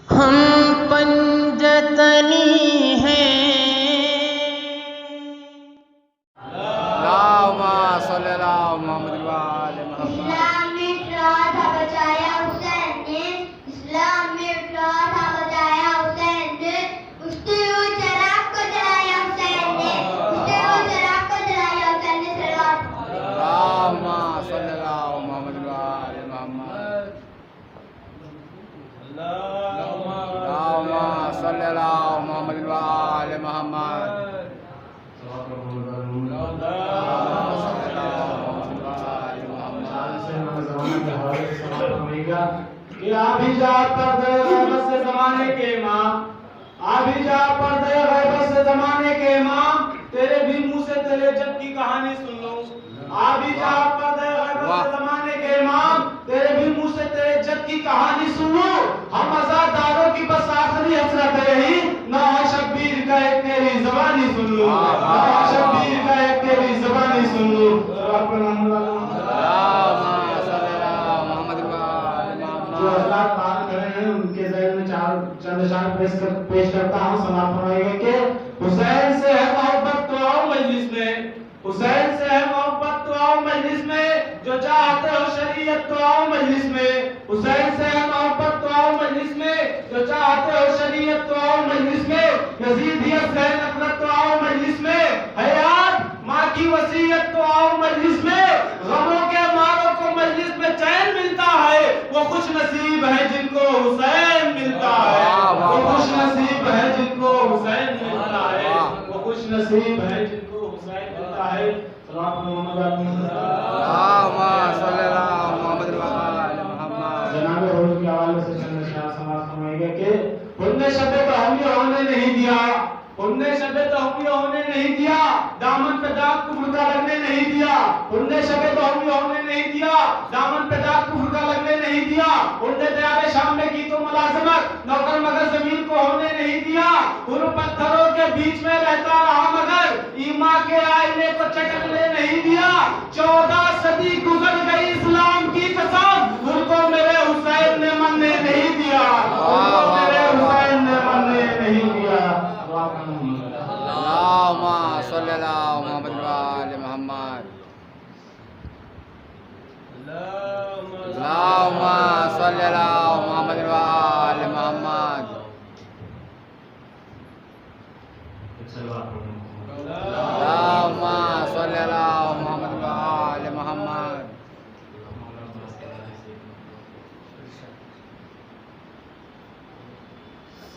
ہم پنجتنی ہیں اللہم صلی اللہ محمد وآل محمد. اسلام میں اقرار تھا بچایا حسین نے، اسلام میں اقرار تھا بچایا حسین نے، اٹھتے ہوئے چراغ کو جلایا حسین نے، اٹھتے ہوئے چراغ کو جلایا حسین نے. اللہم صلی اللہ محمد وآل محمد. اللہم صلی اللہ محمد وآل محمد. کہ آبی جا پردے غیبت سے زمانے کے امام، آبی جا پردے غیبت سے زمانے کے امام، تیرے بھی منہ سے تیرے جد کی کہانی سن لوں. آبی جا پردے غیبت سے زمانے کے امام، تیرے بھی منہ سے تیرے جد کی کہانی سن لوں. ہم عزاداروں کی بس آخری حسرت رہی، نوحہ شبیر کا ایک تیری زبانی سن لوں، نوحہ شبیر کا ایک تیری زبانی سن لوں. جو حضرات بات کر رہے ہیں ان کے ذہن میں چند اشعار پیش کرتا ہوں. سماعت فرمائیے گا کہ حسین سے ہے محبت تو آؤ مجلس میں، حسین سے ہے محبت تو آؤ مجلس میں، جو چاہتے ہو شریعت تو آؤ مجلس میں. حسین سے ہے محبت تو آؤ مجلس میں، جو چاہتے ہو شریعت تو آؤ مجلس میں. یزیدیت سے نفرت تو آؤ مجلس میں، حیات ماں کی وصیت تو آؤ مجلس میں. غموں کے ماروں کو مجلس میں چین ملتا ہے، وہ خوش نصیب ہے جن کو حسین ملتا ہے، وہ خوش نصیب ہے جن کو حسین ملتا ہے، وہ خوش نصیب ہے جن کو حسین ملتا ہے. اللہم صلی اللہ محمد وآل محمد. جناب حضور کے حوالے سے چند اشعار سماعت فرمائیے گا کہ ان نے شب تحویہ ہونے نہیں دیا، ان نے شب تحویہ ہونے نہیں دیا، دامن پہ داغ کفر کا لگنے نہیں دیا. ان نے شب تحویہ ہونے نہیں دیا، دامن پہ داغ کفر کا لگنے نہیں دیا. ان نے دیار شام میں کی تو ملازمت، نوکر مگر زمین کو ہونے نہیں دیا. ان پتھروں کے بیچ میں رہتا رہا مگر ایمان کے آئینے کو چٹکنے نہیں دیا. 14 صدی گزر گئی اسلام کی قسم، ان کو میرے حسین نے مننے نہیں دیا، ان کو میرے حسین نے مننے نہیں دیا. اللہم صلی اللہ محمد وآل محمد. اللہم صلی اللہ محمد وآل محمد. اللہم صلی اللہ محمد وآل محمد.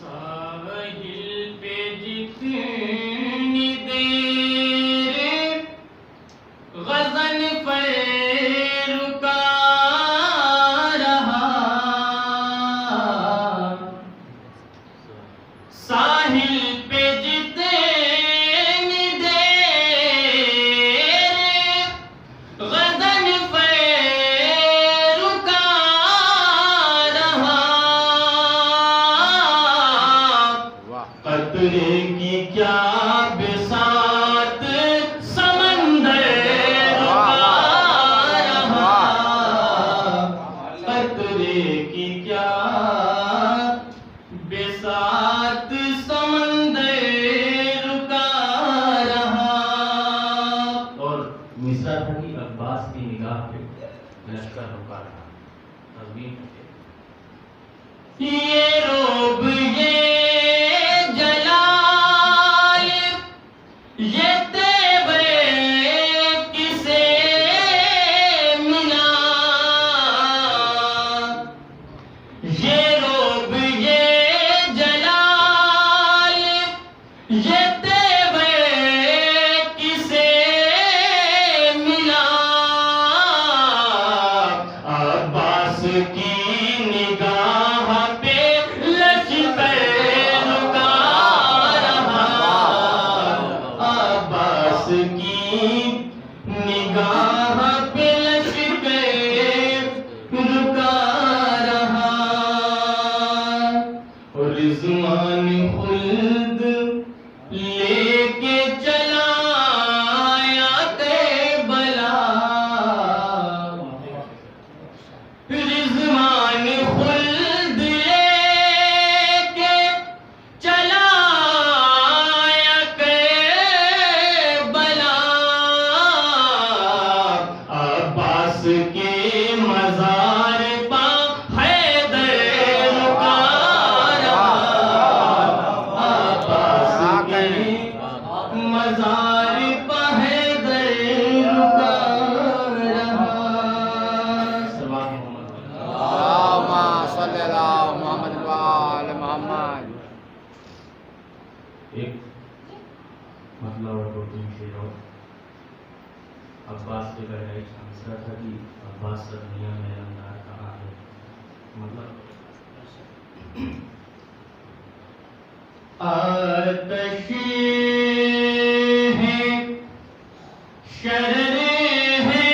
ساحل پہ جتنی دیر غزل پر رکا رہا، ساحل پہ جتنی دیر غزل پر رکا رہا، قطرے کی کیا محمد وآل محمد. ایک مسئلہ اور دو تین شعر اور. عباس کے پیدائش کا مسئلہ تھا کہ عباس سر میاں میں اندار کہاں ہے. مطلب آتش ہے شرر ہے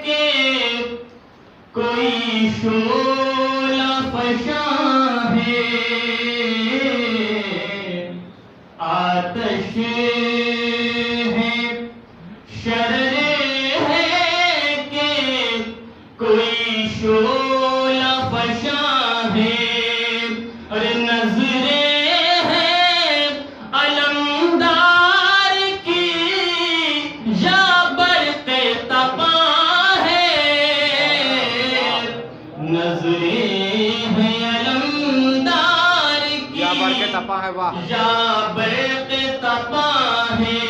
کہ کوئی شعلہ فشاں ہے. آتش ہے شرر ہے کہ کوئی شعلہ فشاں ہے. اور نظریں ہیں علمدار کی یا برق تپاں ہے. نظریں ہیں علمدار کی یا بڑھ کے تپا ہے واہ. یا برق تپاں ہے.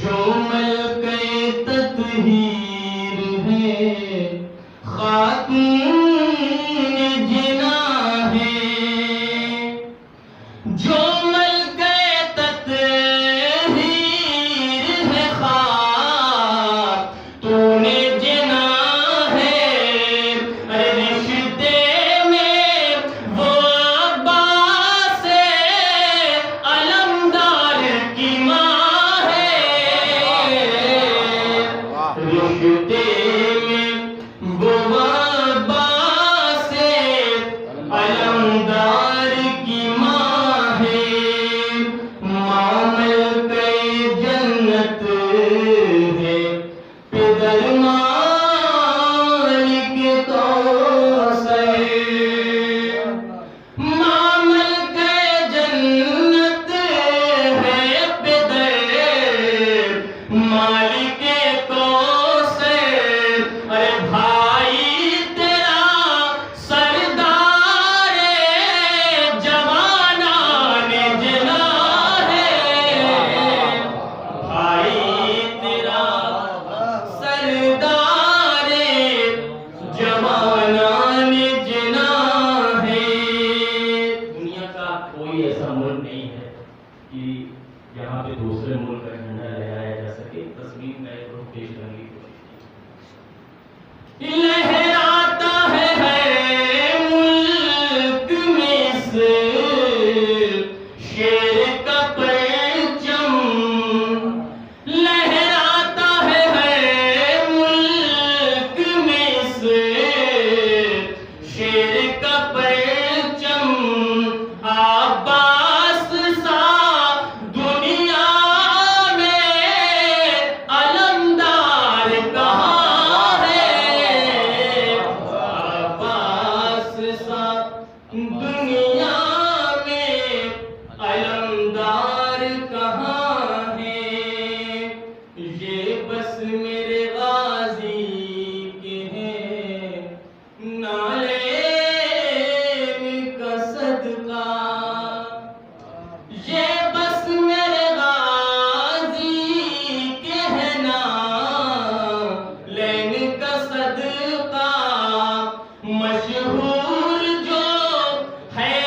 جو ملکہ تطہیر ہے خاتون جنا ہے. جو ملکہ تطہیر ہے خاتون جنا ہے. رشتے میں وہ عباس علمدار کی ماں ہے. رشتے میں وہ عباس علمدار کی ماں ہے. ماں ملکہ جنت ہے پدر مالک کوثر. ماں ملکہ جنت ہے پدر مالک کوثر. ارے بھائی تیرا سردار جوانان جنا ہے. بھائی تیرا سردار جوانان جنا ہے. دنیا کا کوئی ایسا ملک نہیں ہے کہ یہاں پہ دوسرے ملک کا جھنڈا لہرایا جا سکے. تصویر میں ایک رخ پیش کرنے کی کوشش کی. لہراتا ہے ہر ملک میں سے شیر کا پرچم. لہراتا ہے ہر ملک میں سے شیر کا پرچم. عباس سا دنیا میں علمدار کہاں ہے. عباس سا دنیا میں علمدار کہاں ہے. یہ بس میرے غازی کے ہیں نالین کا صدقہ. یہ بس میرے غازی کے ہیں نالین کا صدقہ. مشہور جو ہے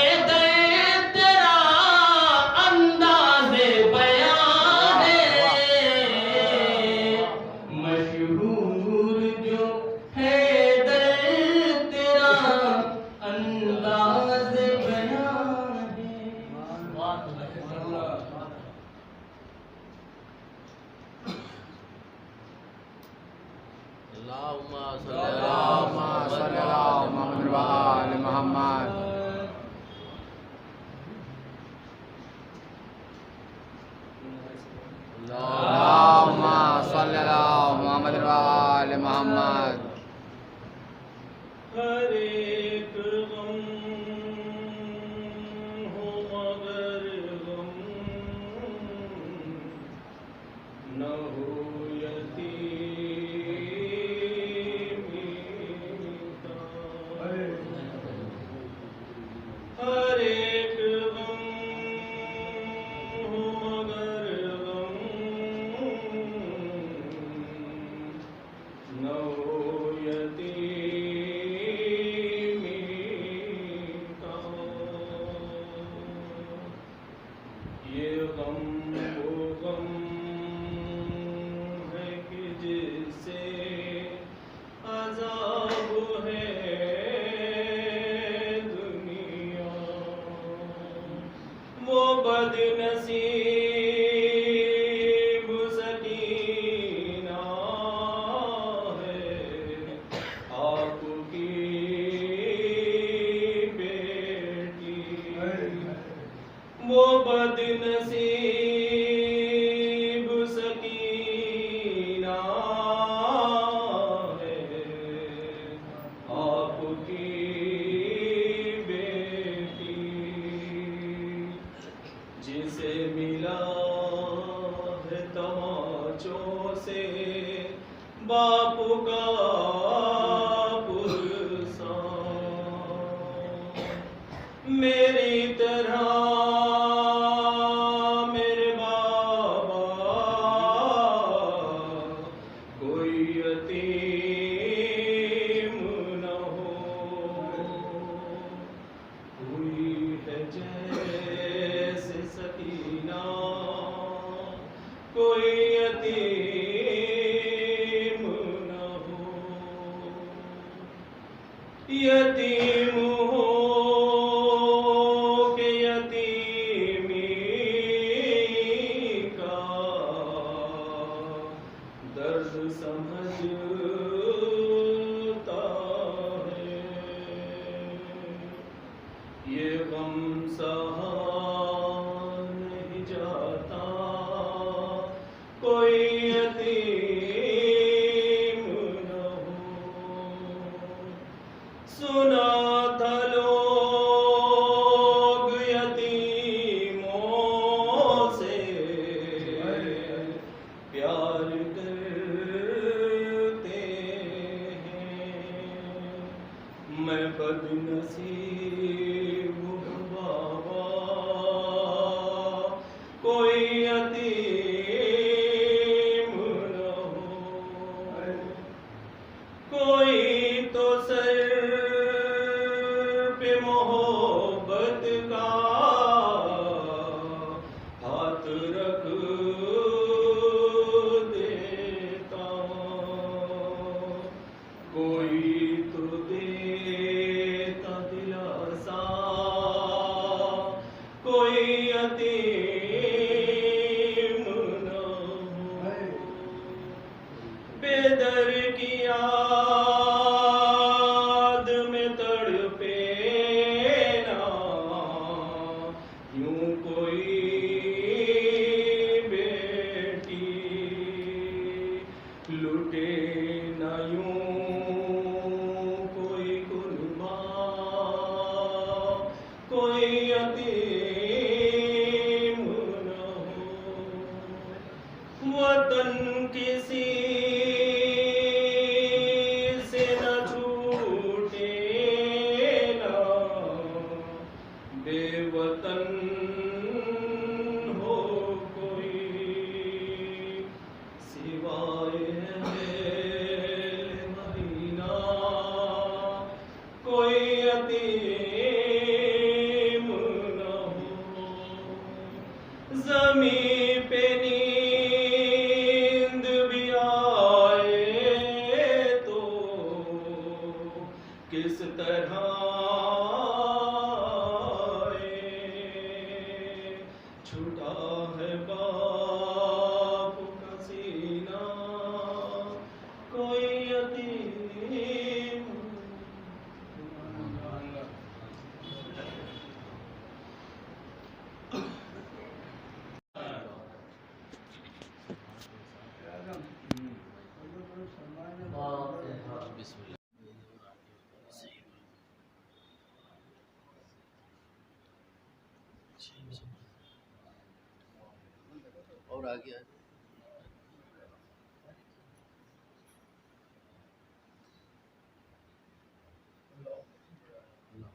بد نصیب سکینہ ہے آپ کی بیٹی، وہ بد نصیب سکینہ ہے آپ کی بیٹی، جسے ملا ہے تماچوں سے باپ کا پرسان، میری طرح میرے بابا کوئی یتیم نہ ہو، کوئی ہے جیسے سکینہ کوئی یتیم نہ ہو، یتیم ہو کہ یتیمی کا درد سمجھتا ہے، یہ غم سہا نہیں جاتا کوئی یتیم نہ ہو، سنا تھا لوگ یتیموں سے پیار کرتے ہیں، میں بد نصیب ہوں بابا کوئی یتیم نہ ہو، کوئی تو سر پہ محبت کا ہاتھ رکھ دیتا، کوئی تو دیتا دلاسا کوئی یتیم نہ ہو، بے در کی یاد میں تڑپے نا یوں کوئی بیٹی، لٹے نہ یوں کوئی قربان کوئی یتیم نہ ہو، وطن کسی سے نہ چھوٹے نا، بے وطن ہو کوئی سوائے اہل مدینہ کوئی یتیم نہ ہو، زمین پہ نیند بھی آئے تو کس طرح آئے، چھوٹا ہے باپ کا سینہ کوئی یتیم اور آگے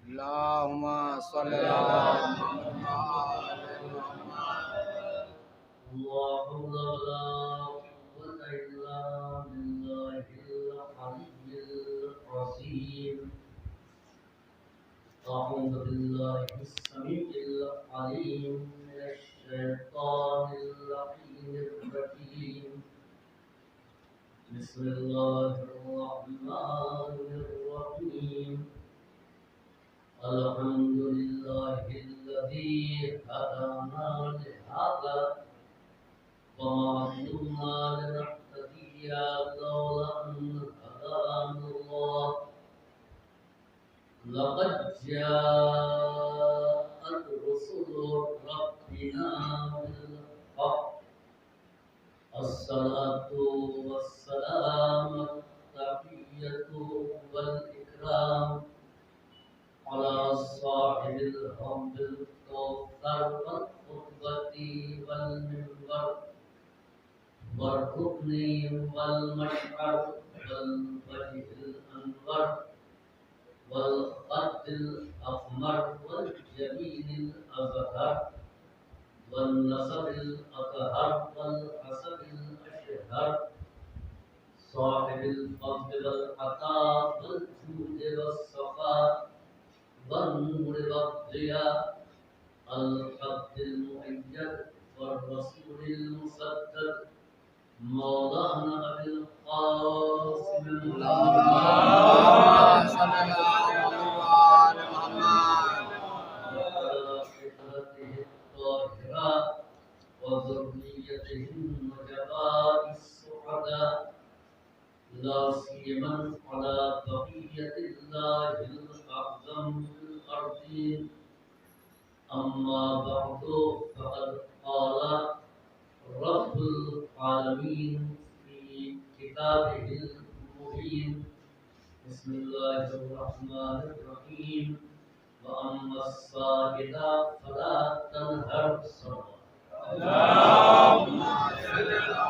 اللہم صلی اللہ أعوذ بالله السميع العليم من الشيطان اللعين الرجيم بسم الله الرحمن الرحيم الحمد لله الذي هدانا لهذا وما كنا لنهتدي لولا أن هدانا الله لقد جاءت رسل ربنا بالحق الصلاة والسلام التحية والإكرام على صاحب الحب الكوثر والخطبة والمنبر والركن والمشعر والوجه الأنور والخد الأحمر والجبين الأزهر والنسب الأطهر والحسب الأشهر صاحب الفضل والعطاء والجود والسخاء والنور والضياء الحق المؤيد والرسول المسدد مولانا أبي القاسم اللهم صل على محمد الطاهرات وذريته النجباء السعداء لا سيما على بقية الله الأعظم في الأرضين أما بعد فقد قال رب العالمين في كتابه المبين بسم الله الرحمن الرحيم وأما الصائل فلا تنهر صدقه اللهم صل على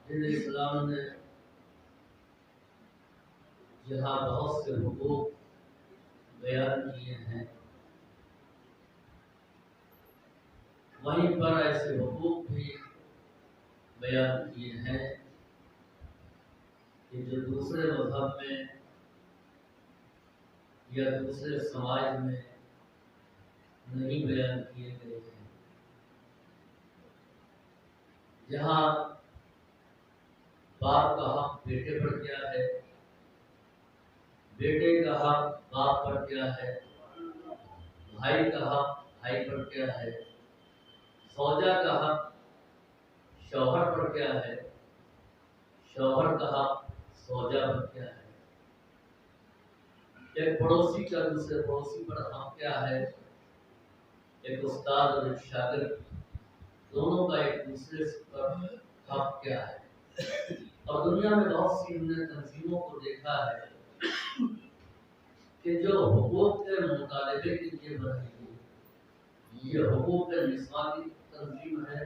دین اسلام نے یہاں بہت سے حقوق بیان کیے ہیں، وہیں پر ایسے حقوق بھی بیان کیے ہیں کہ جو دوسرے مذہب میں یا دوسرے سماج میں نہیں بیان کیے گئے ہیں۔ جہاں باپ کا حق بیٹے پر کیا ہے، بیٹے کا حق باپ پر کیا ہے، بھائی کا حق بھائی پر کیا ہے، زوجہ کا حق شوہر پر کیا ہے، شوہر کا حق زوجہ پر کیا ہے، ایک پڑوسی کا دوسرے پڑوسی پر حق کیا ہے، ایک استاد اور ایک شاگرد دونوں کا ایک دوسرے پر حق کیا ہے۔ اور دنیا میں بہت سی ہم نے تنظیموں کو دیکھا ہے کہ جو حقوق کے مطالبے کے لیے بنائی گئی، یہ حقوق نسواں کی تنظیم ہے،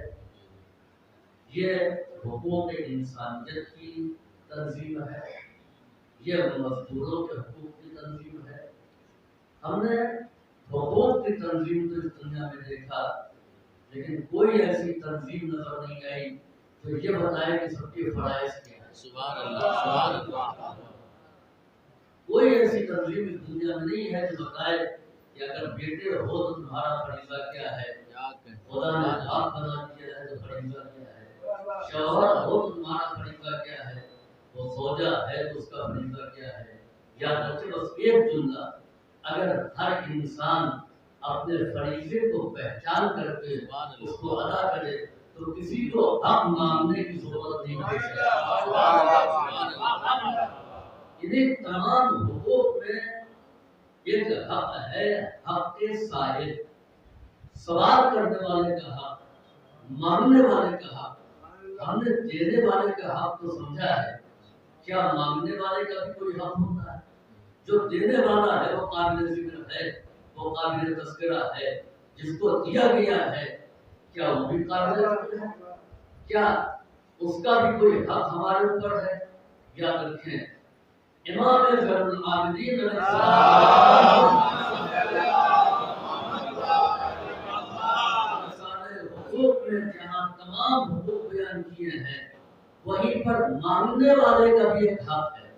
یہ حقوق انسانیت کی تنظیم ہے، یہ مزدوروں کے حقوق کی تنظیم ہے۔ ہم نے حقوق کی تنظیم تو اس دنیا میں دیکھا، لیکن کوئی ایسی تنظیم نظر نہیں آئی تو یہ بتائے کہ سب کے فرائض کیا ہے۔ سبحان اللہ سبحان اللہ۔ کوئی ایسی تنظیم اس دنیا میں نہیں ہے جو بتائے کہ اگر بیٹے ہو تو تمہارا فریضہ کیا ہے، خدا نے باپ بنا دیا ہے تو فریضہ کیا ہے، شوہر ہو تو تمہارا فریضہ کیا ہے، وہ زوجہ ہے تو اس کا فریضہ کیا ہے۔ یاد رکھیں بس ایک جملہ، اگر ہر انسان اپنے فریضے کو پہچان کر کے اس کو ادا کرے تو کسی کو حق مانگنے کی ضرورت نہیں ہے۔ انہیں تمام حقوق میں ایک حق ہے، حق صاحب، سوال کرنے والے کا حق، مانگنے والے کا حق۔ ہم نے دینے والے کا حق تو سمجھا ہے، کیا مانگنے والے کا بھی کوئی حق ہوتا ہے؟ جو دینے والا ہے وہ قابل ذکر ہے، وہ قابل تذکرہ ہے، جس کو دیا گیا ہے کیا وہ بھی قابل ذکر ہے؟ کیا اس کا بھی کوئی حق ہمارے اوپر ہے؟ یاد رکھیں امام زین العابدین علیہ السلام حقوق میں جہاں تمام حقوق بیان کیے ہیں وہیں پر مانگنے والے کا بھی ایک حق ہے۔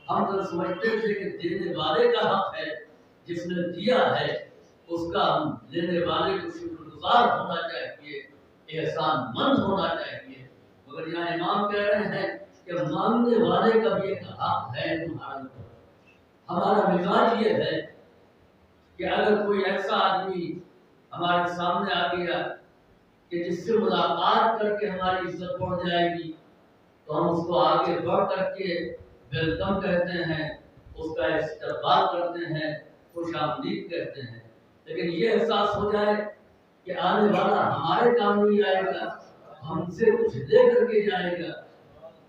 ہم تو سمجھتے تھے کہ دینے والے کا حق ہے، جس نے دیا ہے اس کا ہم لینے والے کو شکر گزار ہونا چاہیے، احسان مند ہونا چاہیے، مگر یہاں امام کہہ رہے ہیں کہ مانگنے والے کا بھی ایک حق ہے تمہارے اوپر۔ ہمارا مزاج یہ ہے کہ اگر کوئی ایسا آدمی ہمارے سامنے آ گیا کہ جس سے ملاقات کر کے ہماری عزت بڑھ جائے گی تو ہم اس کو آگے بڑھ کر کے ویلکم کہتے ہیں، اس کا استقبال کرتے ہیں، خوش آمدید کہتے ہیں۔ لیکن یہ احساس ہو جائے کہ آنے والا ہمارے کام نہیں آئے گا، ہم سے کچھ لے کر کے جائے گا،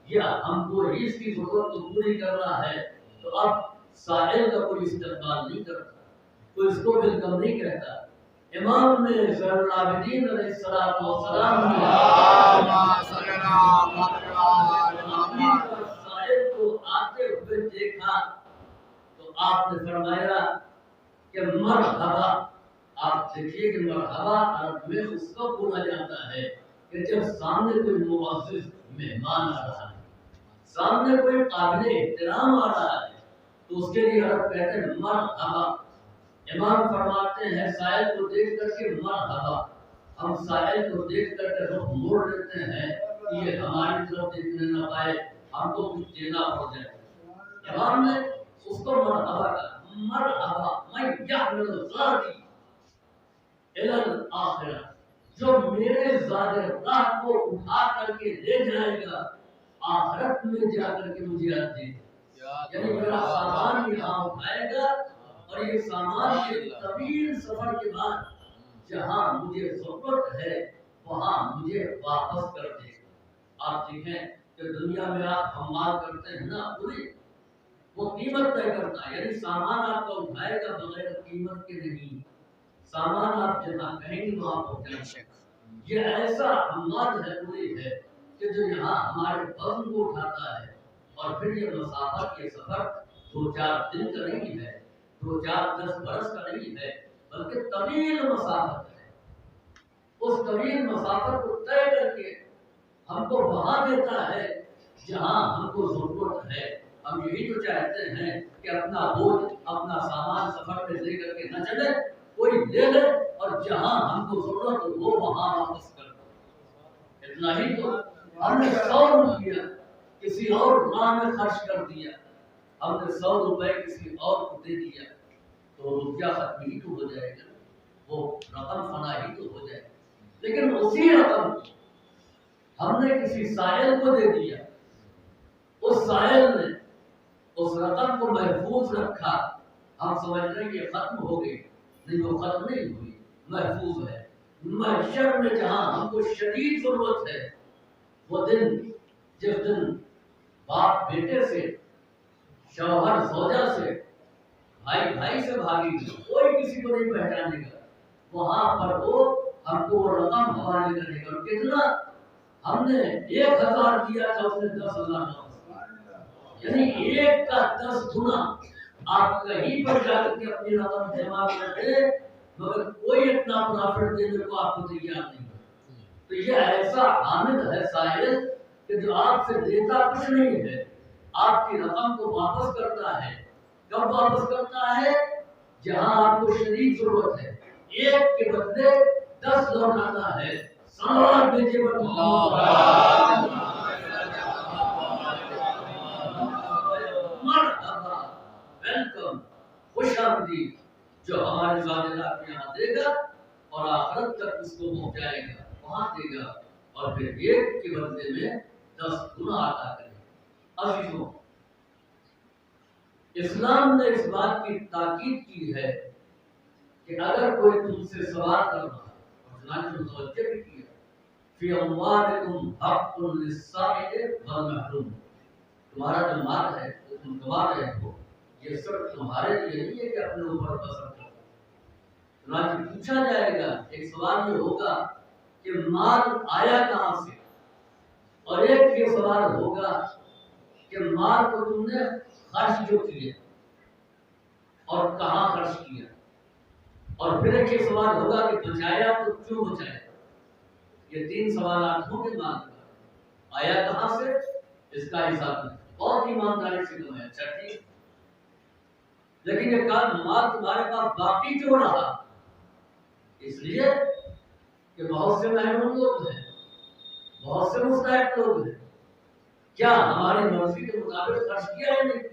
یا ہم کو اس کی ضرورت کو پوری کر رہا ہے، تو اب سائل کا کوئی استقبال نہیں کرتا، کوئی اس کو ویلکم نہیں کہتا۔ امام نے زین العابدین علیہ السلام سائل کو آتے ہوئے دیکھا تو آپ نے فرمایا کہ مرحبا۔ آپ دیکھیے کہ مرحبا عرب میں اس کو بولا جاتا ہے کہ جب سامنے کوئی معزز مہمان آ رہا ہے، سامنے کوئی قابل احترام آ رہا ہے، تو اس کے لیے عرب کہتے ہیں مرحبا۔ امام فرماتے ہیں سائل کو دیکھ کر کے مرحبا، ہم سائل کو دیکھ کر کے رخ موڑ لیتے ہیں کہ یہ ہماری طرف دیکھنے نہ پائے، ہم کو کچھ دینا پڑ جائے۔ امام نے اس کو مرحبا کہا، مرحبا من یحمل ذاتی الی الاخرہ، جو میرے زاد راہ کو اٹھا کر کے لے جائے گا آخرت میں جا کر کے مجھے دے گا، یعنی میرا سامان یہاں اٹھائے گا اور یہ سامان کے طویل سفر کے بعد جہاں مجھے ضرورت ہے وہاں مجھے واپس کر دے گا۔ آپ دیکھیں کہ دنیا میں آپ حمال کرتے ہیں نا، پوری وہ قیمت طے کرتا ہے، یعنی سامان آپ کا اٹھائے گا بغیر قیمت کے نہیں، سامان آپ جہاں کہیں گے وہاں پہنچائیں گے۔ یہ ایسا حمال ہے، پوری ہے کہ جو یہاں ہمارے وزن کو اٹھاتا ہے، اور پھر یہ مسافت یہ سفر 2-4 دن کا نہیں ہے، 2-4-10 برس کا نہیں ہے، بلکہ طویل مسافت ہے۔ اس طویل مسافت کو طے کر کے ہم کو وہاں دیتا ہے جہاں ہم کو ضرورت ہے۔ ہم یہی تو چاہتے ہیں کہ اپنا بوجھ اپنا سامان سفر میں لے کر کے نہ چلے، کوئی لے لے اور جہاں ہم کو ضرورت ہو وہ وہاں واپس کر دے۔ اتنا ہی تو ہم نے 100 روپیہ کسی اور راہ میں خرچ کر دیا، ہم نے 100 روپے کسی اور کو دے دیا تو روپیہ ختم ہی تو ہو جائے گا، وہ رقم فنا ہی تو ہو جائے گا۔ لیکن اسی رقم ہم نے کسی سائل کو دے دیا، اس سائل نے اس رقم کو محفوظ رکھا، ہم سمجھ رہے ہیں کہ ختم ہو گئی، نہیں وہ ختم نہیں ہوئی، محفوظ ہے۔ محشر میں جہاں ہم کو شدید ضرورت ہے، وہ دن جس دن باپ بیٹے سے، شوہر زوجہ سے، بھائی بھائی سے بھاگے گا، کوئی کسی کو نہیں پہچانے گا، وہاں پر وہ ہم کو وہ رقم حوالے کرے گا۔ اور کتنا ہم نے 1000 دیا تھا، اس نے 10,000 واپس، یعنی 1 کا 10 گنا۔ آپ کہیں پر جا کر کے اپنی رقم جمع کر دیں مگر کوئی اتنا پرافٹ دینے کو آپ کو تیار نہیں ہے۔ تو یہ ایسا حامد ہے سائل کہ جو آپ سے دیتا کچھ نہیں ہے، آپ کی رقم کو واپس کرتا ہے۔ کب واپس کرتا ہے؟ جہاں آپ کو شدید ضرورت ہے، 1 کے بدلے 10 لوٹاتا ہے۔ صلوات بھیجیے مرحبا، ویلکم، خوش آمدید، جو ہمارے ذات کو یہاں دے گا اور آخرت تک اس کو پہنچائے گا، وہاں دے گا، اور پھر 1 کے بدلے میں 10 گنا عطا کرے گا۔ عزیزوں، اسلام نے اس بات کی تاکید کی ہے کہ اگر کوئی تم سے سوال کر رہا ہے، اور چنانچہ متوجہ بھی کیا، فی اموالکم حق للسائل والمحروم، تمہارا جو مال ہے جو تم کما رہے ہو یہ صرف تمہارے لیے نہیں ہے کہ اپنے اوپر بسر کرو۔ چنانچہ پوچھا جائے گا، ایک سوال یہ ہوگا کہ مال آیا کہاں سے، اور ایک یہ سوال ہوگا کہ مال کو تم نے خرچ جو کیے اور کہاں خرچ کیا، اور پھر ایک یہ سوال ہوگا کہ بچایا تو کیوں بچایا۔ یہ 3 سوالات ہوں گے مال کا، آیا کہاں سے، اس کا حساب نہیں، بہت ایمانداری سے کمایا، اچھا ٹھیک، لیکن یہ مال تمہارے پاس باقی کیوں رہا؟ اس لیے کہ بہت سے محروم لوگ ہیں، بہت سے مستحق لوگ ہیں، کیا ہماری مرضی کے مطابق خرچ کیا یا نہیں کیا؟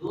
2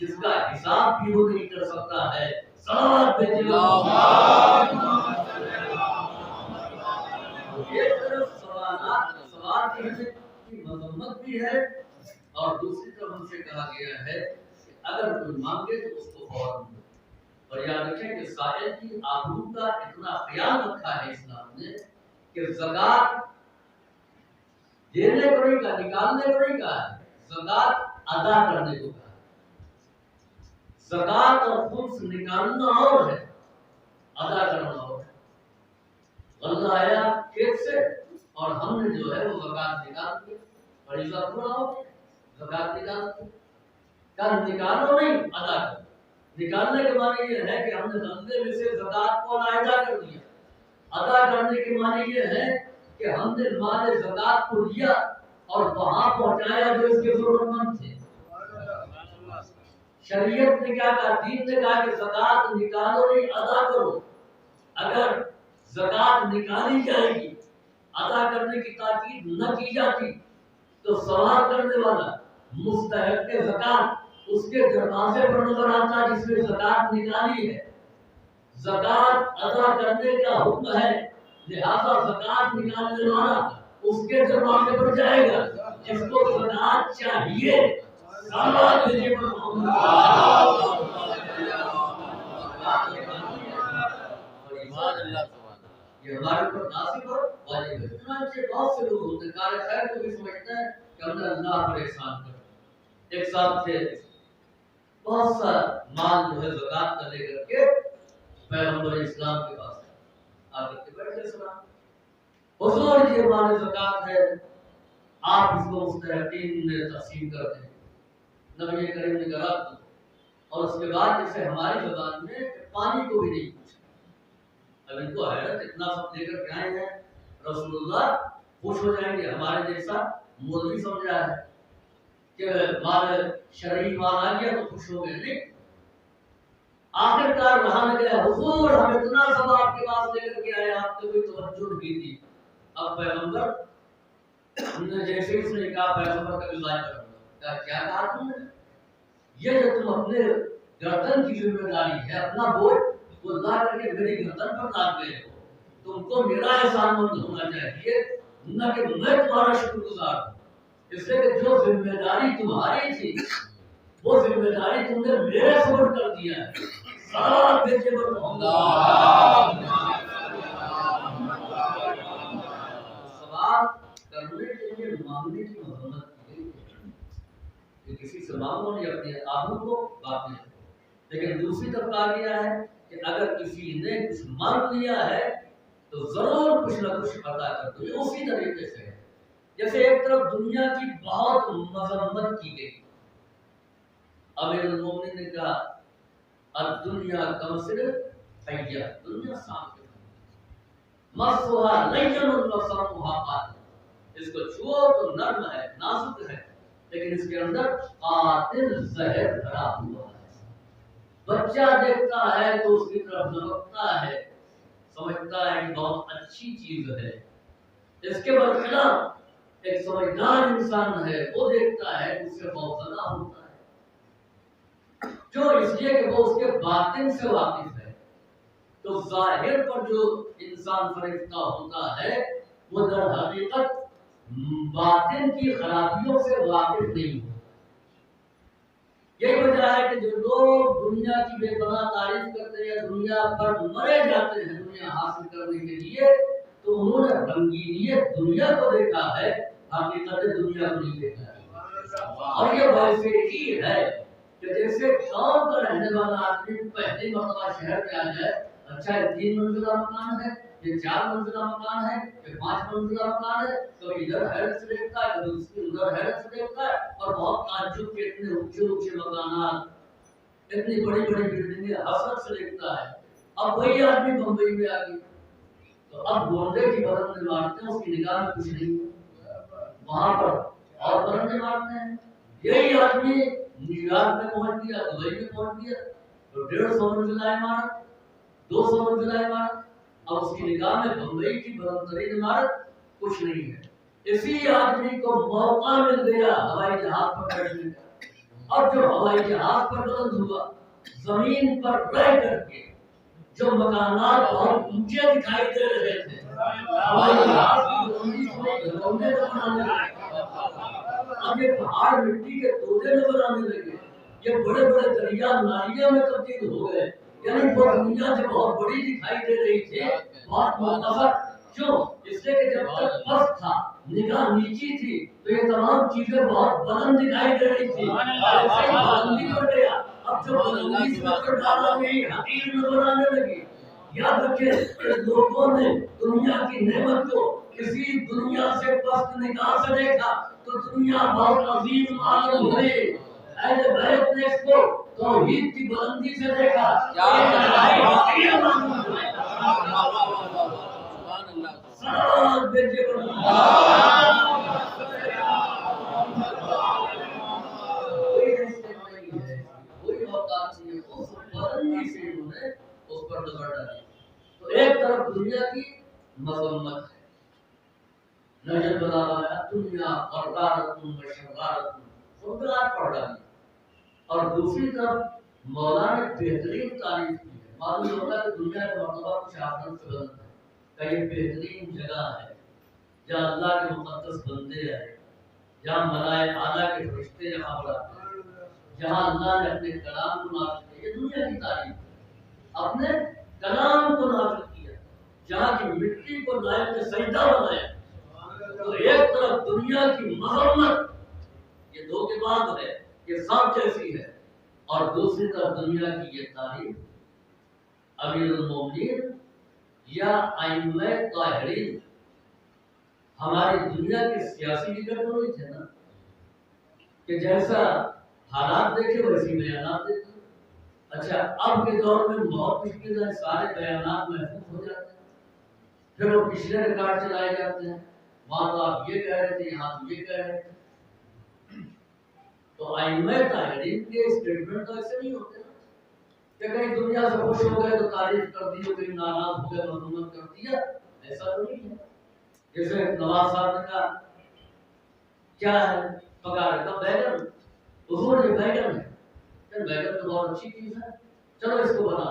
جس کا حساب بھی وہ نہیں کر سکتا ہے. صلوات بھیجیے. ایک طرف سوال کرنے کی مذمت بھی ہے اور دوسری طرف ہم سے کہا گیا ہے کہ اگر کوئی مانگے تو اس کو فوراً دو. اور یاد رکھیں کہ سائل کی آبرو کا اتنا خیال رکھا ہے اسلام نے کہ زکات دینے کو نہیں کہا, نکالنے کو نہیں کہا, زکات ادا کرنے کو کہا. زکات اور خمس نکالنا اور ہے, ادا کرنا اور ہے. غلہ آیا کھیت سے اور ہم نے جو ہے وہ زکات نکال دی, فریضہ پورا ہو گیا, زکات نکال دی. کل نکالو نہیں, ادا کرو. نکالنے کے معنی یہ ہے کہ ہم نے غلے میں سے زکات کو علیحدہ کر دیا. ادا کرنے کے معنی یہ ہے کہ ہم نے مال زکات کو لیا اور وہاں پہنچایا جو اس کے ضرورت مند تھے. شریعت نے کیا کہا, دین نے کہا کہ زکات نکالو نہیں, ادا کرو. اگر زکات نکالی جائے گی, ادا کرنے کی تاکید نہ کی جاتی تو سوال کرنے والا مستحق زکات اس کے دروازے پر نظر آتا جس نے زکات نکالی ہے. زکات ادا کرنے کا حکم ہے, لہذا زکات نکالنے والا اس کے دروازے پر جائے گا جس کو زکات چاہیے. صلوات بھیجیے محمد. یہ ہمارے اوپر ناصب اور واجب ہے. چنانچہ بہت سے لوگ ہوتے ہیں کار خیر کو بھی سمجھتے ہیں کہ ہم نے اللہ پر احسان کر. ایک صاحب تھے, بہت سا مال جو ہے زکات کا لے کر کے پیغمبر اسلام کے پاس آ کر کے بیٹھے. سلام حضور, یہ مال زکات ہے, آپ اس کو مستحقین میں تقسیم کر دیں. نبی کریم نے کہا اور اس کے بعد جیسے ہماری زبان میں پانی کو بھی نہیں پوچھا. اب ان کو حیرت, اتنا سب لے کر کے آئے ہیں, رسول اللہ خوش ہو جائیں گے. ہمارے جیسا مولوی سمجھا ہے کہ مال شرعی مال آ گیا تو خوش ہو گئے. نہیں, آخر کار رہا نہ گیا. حضور, ہم اتنا سب آپ کے پاس لے کر کے آئے, آپ نے کوئی توجہ نہیں تھی. اب پیغمبر نے جیسے اس نے کہا پیغمبر کا مزاج کروں گا, کیا کہا تم نے, یہ جو تم اپنے گردن کی ذمہ داری ہے, اپنا بوجھ وہ لا کر کے میری گردن پر ڈال گئے ہو, تم کو میرا احسان مند ہونا چاہیے نہ کہ میں تمہارا شکر گزار ہوں. اس لیے کہ جو ذمہ داری تمہاری تھی وہ ذمہ داری تم نے میرے سپرد کر دیا ہے. صلوات بھیجیے محمد. سوال کرنے کے لیے مانگنے کی مذمت کی گئی کہ کسی سے مانگو نہیں, اپنے آبرو کو بات نہیں. لیکن دوسری طرف کہا گیا ہے کہ اگر کسی نے کچھ مانگ لیا ہے تو ضرور کچھ نہ کچھ عطا کر دو. یہ اسی طریقے سے ہے جیسے ایک طرف دنیا کی بہت مذمت کی گئی. امیر المومنین نے کہا الدنیا کمثل حیہ, دنیا سانپ کے مسوہا لین وسموہا قاتل. اس کو چھو تو نرم ہے, نازک ہے, لیکن اس کے اندر قاتل زہر بھرا ہوا ہے. بچہ دیکھتا ہے تو اس کی طرف لپکتا ہے, سمجھتا ہے کہ بہت اچھی چیز ہے. اس کے برخلاف ایک سمجھدار انسان ہے, وہ دیکھتا ہے اس سے بہت زیادہ ہوتا ہے, جو اس لیے کہ وہ اس کے باطن سے واقف ہے. تو ظاہر پر جو انسان فریفتہ ہوتا ہے وہ در حقیقت باطن کی خرابیوں سے واقف نہیں ہوتا. یہی وجہ ہے کہ جو لوگ دنیا کی بے پناہ تعریف کرتے ہیں, دنیا پر مرے جاتے ہیں دنیا حاصل کرنے کے لیے, تو انہوں نے رنگینیت دنیا کو دیکھا ہے, حقیقت دنیا کو نہیں دیکھا ہے. اور یہ ویسے ہی ہے کہ جیسے گاؤں کا رہنے والا آدمی پہلی مرتبہ شہر میں آ جائے, اچھا یہ 3 منزلہ مکان ہے, یہ 4 منزلہ مکان ہے, یہ 5 منزلہ مکان ہے, تو ادھر حیرت سے دیکھتا ہے, کبھی اس کی ادھر حیرت سے دیکھتا ہے, اور بہت تعجب کے اتنے اونچے اونچے مکانات, اتنی بڑی بڑی بلڈنگیں حسرت سے دیکھتا ہے. اب وہی آدمی بمبئی میں آ گئی تو اب گونڈے کی برن مارتے ہیں, اس کی نگاہ میں کچھ نہیں, وہاں پر اور برن مارتے ہیں. یہی آدمی نیو یارک میں پہنچ گیا, دبئی میں پہنچ گیا, تو 150 منزلہ عمارت, 200 منزلہ عمارت, اب اس کی نگاہ میں بمبئی کی بلند ترین عمارت کچھ نہیں ہے. اسی آدمی کو موقع مل گیا ہوائی جہاز پر بیٹھنے کا, اور جو ہوائی جہاز پر بلند ہوا، زمین پر رہ کر کے جو مکانات بہت اونچے دکھائی دے رہے تھے، ہوائی جہاز کی بلندی سے گھروندے نظر آنے لگے، اب یہ پہاڑ مٹی کے تودے نظر آنے لگے، یہ بڑے بڑے دریا نالیوں میں تبدیل ہو گئے. یعنی وہ دنیا جو بہت بڑی دکھائی دے رہی تھی بہت مختصر، کیوں؟ اس لیے کہ جب تک پست تھا، نگاہ نیچی تھی، تو یہ تمام چیزیں بہت بلند دکھائی دے رہی تھی. ایسے ہی بلندی پر گیا، اب جو بلندی سے اوپر ڈالا گئی حقیر نظر آنے لگی. یاد رکھیں کہ لوگوں نے دنیا کی نعمت کو کسی دنیا سے پست نگاہ سے دیکھا تو دنیا بہت عظیم معلوم ہوئی. اہل بیت نے اس کو توحید کی بلندی سے دیکھا، سلام بھیجیے کوئی ایسے نہیں ہے، کوئی اوقات نہیں ہے، اس بلندی سے انہوں نے اس پر نظر ڈالی. تو ایک طرف دنیا کی مذمت ہے، نجم بنا رہا دنیا غرارت و شرارت، سنگار پڑھ رہا ہے. اور دوسری طرف مولا نے بہترین تعریف کی ہے. معلوم ہوتا ہے کہ دنیا کا مرتبہ کچھ آسمان سے بلند ہے، کہیں بہترین جگہ ہے جہاں اللہ کے مقدس بندے آئے، جہاں ملائکہ اعلیٰ کے فرشتے یہاں پر آتے ہیں، جہاں اللہ نے اپنے کلام کو نازل کیا. یہ دنیا کی تعریف ہے، اپنے کلام کو نازل کیا، جہاں کی مٹی کو لائق سجدہ بنایا. تو ایک طرف دنیا کی مذمت، یہ دو کے بعد ہے، یہ سب جیسی ہے، اور دوسری طرف دنیا کی یہ تعریف. امیر المومنین یا ائمہ طاہرین ہماری دنیا کے سیاسی لیڈر تو نہیں تھے نا کہ جیسا حالات دیکھے ویسی بیانات دیکھے. اچھا اب کے دور میں بہت مشکل ہے، سارے بیانات محفوظ ہو جاتے ہیں، پھر وہ پچھلے ریکارڈ چلائے جاتے ہیں، وہاں تو آپ یہ کہہ رہے تھے، یہاں تو یہ کہہ رہے تھے. تو ائمہ طاہرین کے اسٹیٹمنٹ تو ایسے نہیں ہوتے کہ کہیں دنیا سے خوش ہو گئے تو تعریف کر دی، کہیں ناراض ہو گئے مذمت کر دیا. ایسا تو نہیں ہے. جیسے نواز صاحب نے کہا کیا ہے پکا رہے تھا بیگن، حضور یہ بیگن ہے، بیگن تو بہت اچھی چیز ہے، چلو اس کو بنا.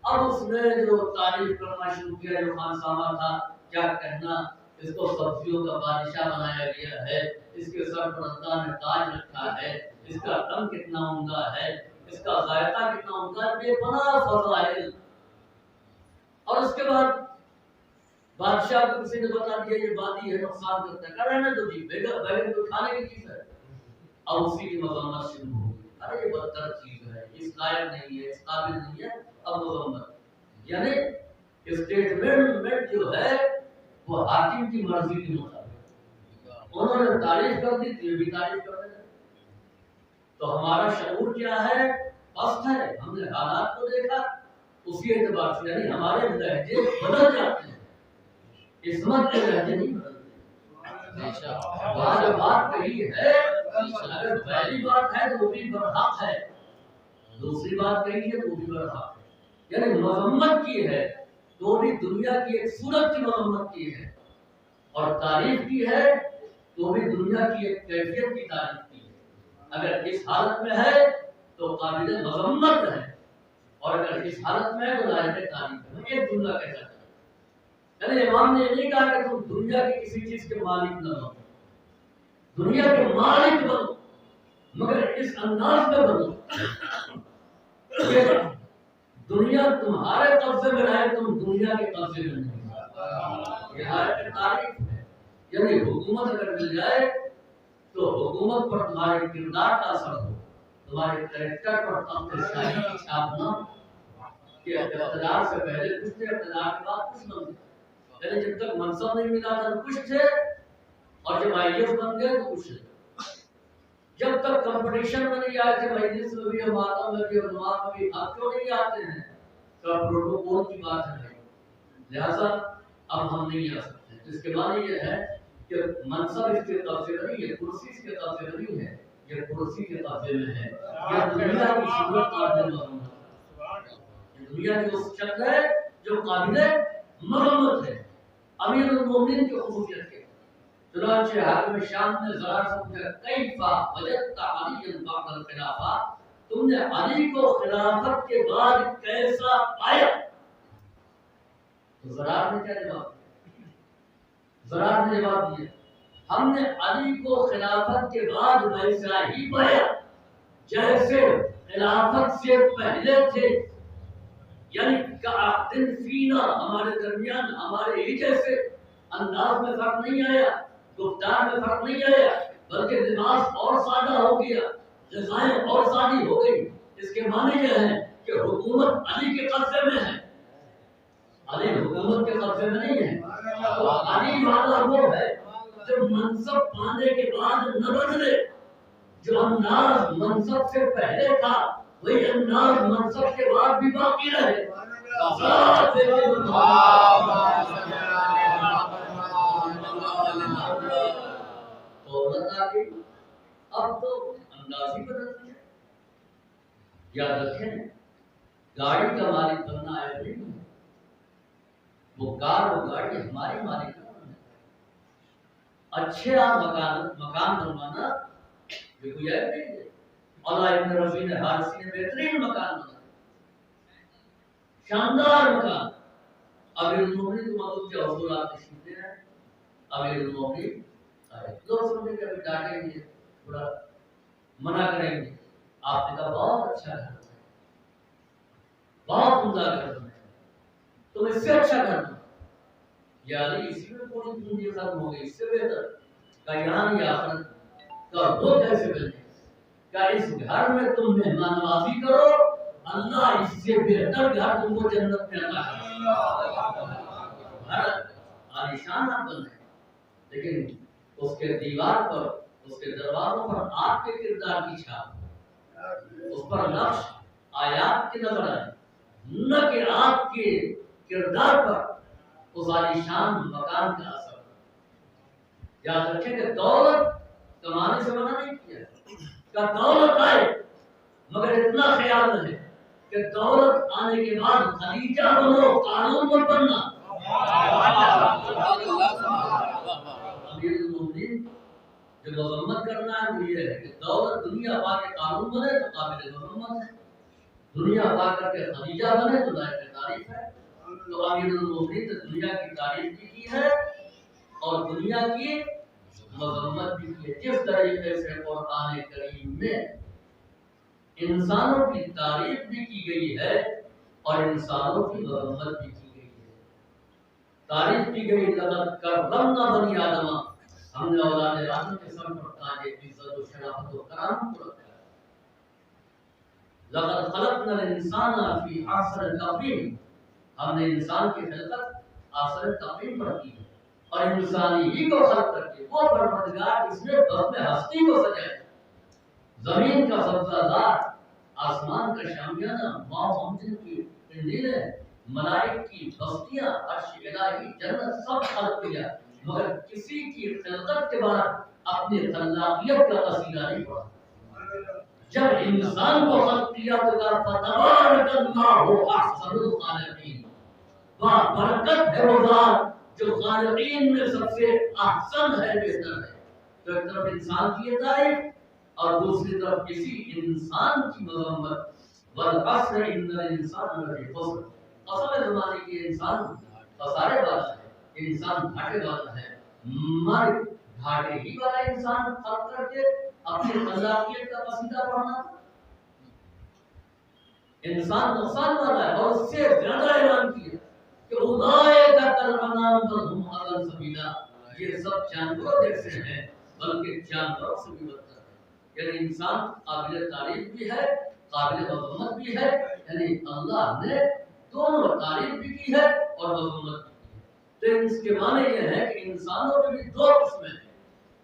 اب اس نے جو تعریف کرنا شروع کیا، جو خان سامہ تھا، کیا کہنا، اس کو سبزیوں کا بادشاہ بنایا گیا ہے، اس کے سر پر اللہ نے تاج رکھا ہے، اس کا رنگ کتنا عمدہ ہے، اس کا ذائقہ کتنا عمدہ ہے، بے پناہ فضائل. اور اس کے بعد بادشاہ کو کسی نے بتا دیا یہ وادی ہے، نقصان کرتا ہے، کہہ رہے ہیں تو جی بیگن تو کھانے کی چیز ہے. اب اسی کی مذمت شروع ہو گئی، ارے یہ بدتر چیز ہے، اس لائق نہیں ہے، اس قابل نہیں ہے. اب مذمت یعنی اسٹیٹمنٹ جو ہے وہ حاکم کی مرضی کے مطابق، انہوں نے تعریف کر دی تو یہ بھی تعریف کر دیں. تو ہمارا شعور کیا ہے؟ پست ہے. ہم نے حالات کو دیکھا اسی اعتبار سے، یعنی ہمارے لہجے بدل جاتے ہیں، عصمت کے لہجے نہیں بدلتے. بات کہی ہے، اگر پہلی بات ہے تو وہ بھی برحق ہے، دوسری بات کہی ہے تو وہ بھی برحق ہے. یعنی مذمت کی ہے تو بھی دنیا کی ایک صورت کی مذمت کی ہے، اور تعریف کی ہے تو بھی دنیا کی ایک کیفیت کی تعریف کی ہے. اگر اس حالت میں ہے تو قابل مذمت ہے، اور اگر اس حالت میں ہے تو لائق تعریف ہے. ایک جملہ کہہ سکتا ہے، یعنی امام نے یہ نہیں کہا کہ تم دنیا کی کسی چیز کے مالک نہ بنو، دنیا کے مالک بنو، مگر اس انداز میں بنو کہ دنیا تمہارے قبضے میں رہے، تم دنیا کے قبضے میں نہیں. یہ حالت تعریف ہے. یعنی حکومت اگر مل جائے تو حکومت پر تمہارے کردار کا اثر ہو، تمہارے کریکٹر پر تخت شاہی کی چھاپ نہ، کہ اقتدار سے پہلے کچھ تھے، اقتدار کے بعد کچھ نہ تھے. یعنی جب تک منصب نہیں ملا تھا تو کچھ تھے، اور جب آئی ایف بن گئے تو کچھ تھے. جب تک کمپٹیشن میں نہیں آئے تھے، مجلس میں بھی اور ماتم میں بھی اور نماز میں بھی، آپ کیوں نہیں آتے ہیں؟ تو پروٹوکول کی بات ہے، لہذا اب ہم نہیں آ سکتے. اس کے معنی یہ ہے کہ منصب اس کے قبضے میں نہیں ہے، کرسی اس کے قبضے میں نہیں ہے، یہ کرسی کے قبضے میں ہے. یہ دنیا کی صورت قابل مرمت ہے، یہ دنیا کی اس شکل ہے جو قابل مرمت ہے. امیر المومنین کی خصوصیت ہے چنانچہ حاکم شام نے زرار سے پوچھا کیفا وجدت علی بعد الخلافہ، تم نے علی کو خلافت کے بعد کیسا پایا؟ تو زرار نے کیا جواب دیا؟ زرار نے جواب دیا ہم نے علی کو خلافت کے بعد ویسا ہی پایا جیسے خلافت سے پہلے تھے، یعنی کعہدن فینا، ہمارے درمیان ہمارے ہی جیسے، انداز میں فرق نہیں آیا، گفتار میں فرق نہیں آیا، بلکہ لباس اور سادہ ہو گیا، غذائیں اور سادی ہو گئی۔ اس کے معنی یہ ہے کہ حکومت علی کے قبضے میں ہے، علی حکومت کے قبضے میں نہیں ہے۔ تو علی والا وہ ہے جو منصب پانے کے بعد نہ بدلے، جو انداز منصب سے پہلے تھا وہی انداز منصب کے بعد بھی باقی رہے۔ دولت آ گئی، اب تو انداز ہی بدل گیا۔ یاد رکھیں گاڑی کا مالک بننا ہے نہیں، وہ گاڑی ہماری مالک ہے۔ اچھے مکان بنوانا یہ کوئی عیب نہیں ہے۔ علا ابن ربیع نے حارثی نے بہترین مکان بنایا، شاندار مکان۔ امیر المومنین کو معلوم کیا حضور آپ تشریف لے رہے ہیں، امیر المومنین آئے، لوگ سمجھے کہ ابھی ڈانٹیں گے، تھوڑا منع کریں گے۔ آپ نے کہا بہت اچھا گھر ہے، بہت عمدہ گھر ہے، تم اس سے اچھا گھر بناؤ۔ یا علی اسی میں پوری پونجی ختم ہو گئی، اس سے بہتر کا یہاں نہیں آخرت کا وہ کیسے بنے کہ اس گھر میں تم مہمان نوازی کرو، اللہ اس سے بہتر گھر تم کو جنت میں عطا کرے۔ گھر عالیشان آپ بنائیں، لیکن اس کے دیوار پر، اس کے دروازوں پر آپ کے کردار کی چھاپ، اس پر نقش آیات کی نظر آئے، نہ کہ آپ کے کردار پر اس عالیشان مکان کا اثر۔ یاد رکھیں کہ دولت کمانے سے منع نہیں کیا کہ دولت آئے، مگر اتنا خیال رہے کہ دولت آنے کے بعد خلیجہ بنو، قانون مت بننا۔ امیر المومنین جو مذمت کرنا ہے وہ یہ ہے کہ دولت دنیا پا کے قانون بنے تو قابل مذمت ہے، دنیا پا کر کے خلیجہ بنے تو لائق تعریف ہے۔ تو امیر المومنین نے دنیا کی تعریف بھی کی ہے اور دنیا کی مذمت بھی کی ہے۔ جس طریقے سے قرآن کریم میں انسانوں کی تعریف بھی کی گئی ہے اور انسانوں کی مذمت بھی کی گئی ہے۔ تعریف کی گئی لقد کرمنا بنی آدم، ہم نے اولاد آدم کے سر پر تاج عزت و شرافت و کرامت کو رکھا ہے۔ لقد خلقنا الانسان فی احسن تقویم، ہم نے انسان کی خلقت احسن تقویم پر کی ہے اور انسانی ہی کو خلق کر کے وہ پروردگار جس نے بطن ہستی کو سجایا، زمین کا سبزہ زار، آسمان کا شامیانہ، ماں ہمجن کی قندیلیں، ملائک کی بستیاں، عرش الہی، جنت سب خلق کیا، مگر کسی کی خلقت کے بعد اپنی خلاقیت کا قصیدہ نہیں پڑھا۔ جب انسان کو خلق کیا تو کہا فتبارک اللہ احسن الخالقین، واہ برکت ہے وہ ذات جو خالقین میں سب سے احسن ہے، بہتر ہے۔ تو ایک طرف انسان کی تعریف اور دوسری طرف کسی انسان کی مذمت۔ والعصر ان الانسان لفی خسر، قسم زمانے کی انسان خسارے والا ہے، انسان گھاٹے والا ہے۔ مر گھاٹے ہی والا انسان خلق کر کے اپنی خلاقیت کا قصیدہ پڑھنا تھا۔ انسان نقصان والا ہے اور اس سے زیادہ اعلان کیا کہ اولئک کالانعام بل ھم اضل سبیلا، یہ سب جانوروں جیسے ہیں بلکہ جانوروں سے بھی بدتر ہے۔ یعنی انسان قابل تعریف بھی ہے، قابل مذمت بھی ہے، یعنی اللہ نے دونوں تعریف بھی کی ہے اور مذمت بھی کی ہے۔ تو اس کے معنی یہ ہے کہ انسانوں میں بھی دو قسمیں ہیں۔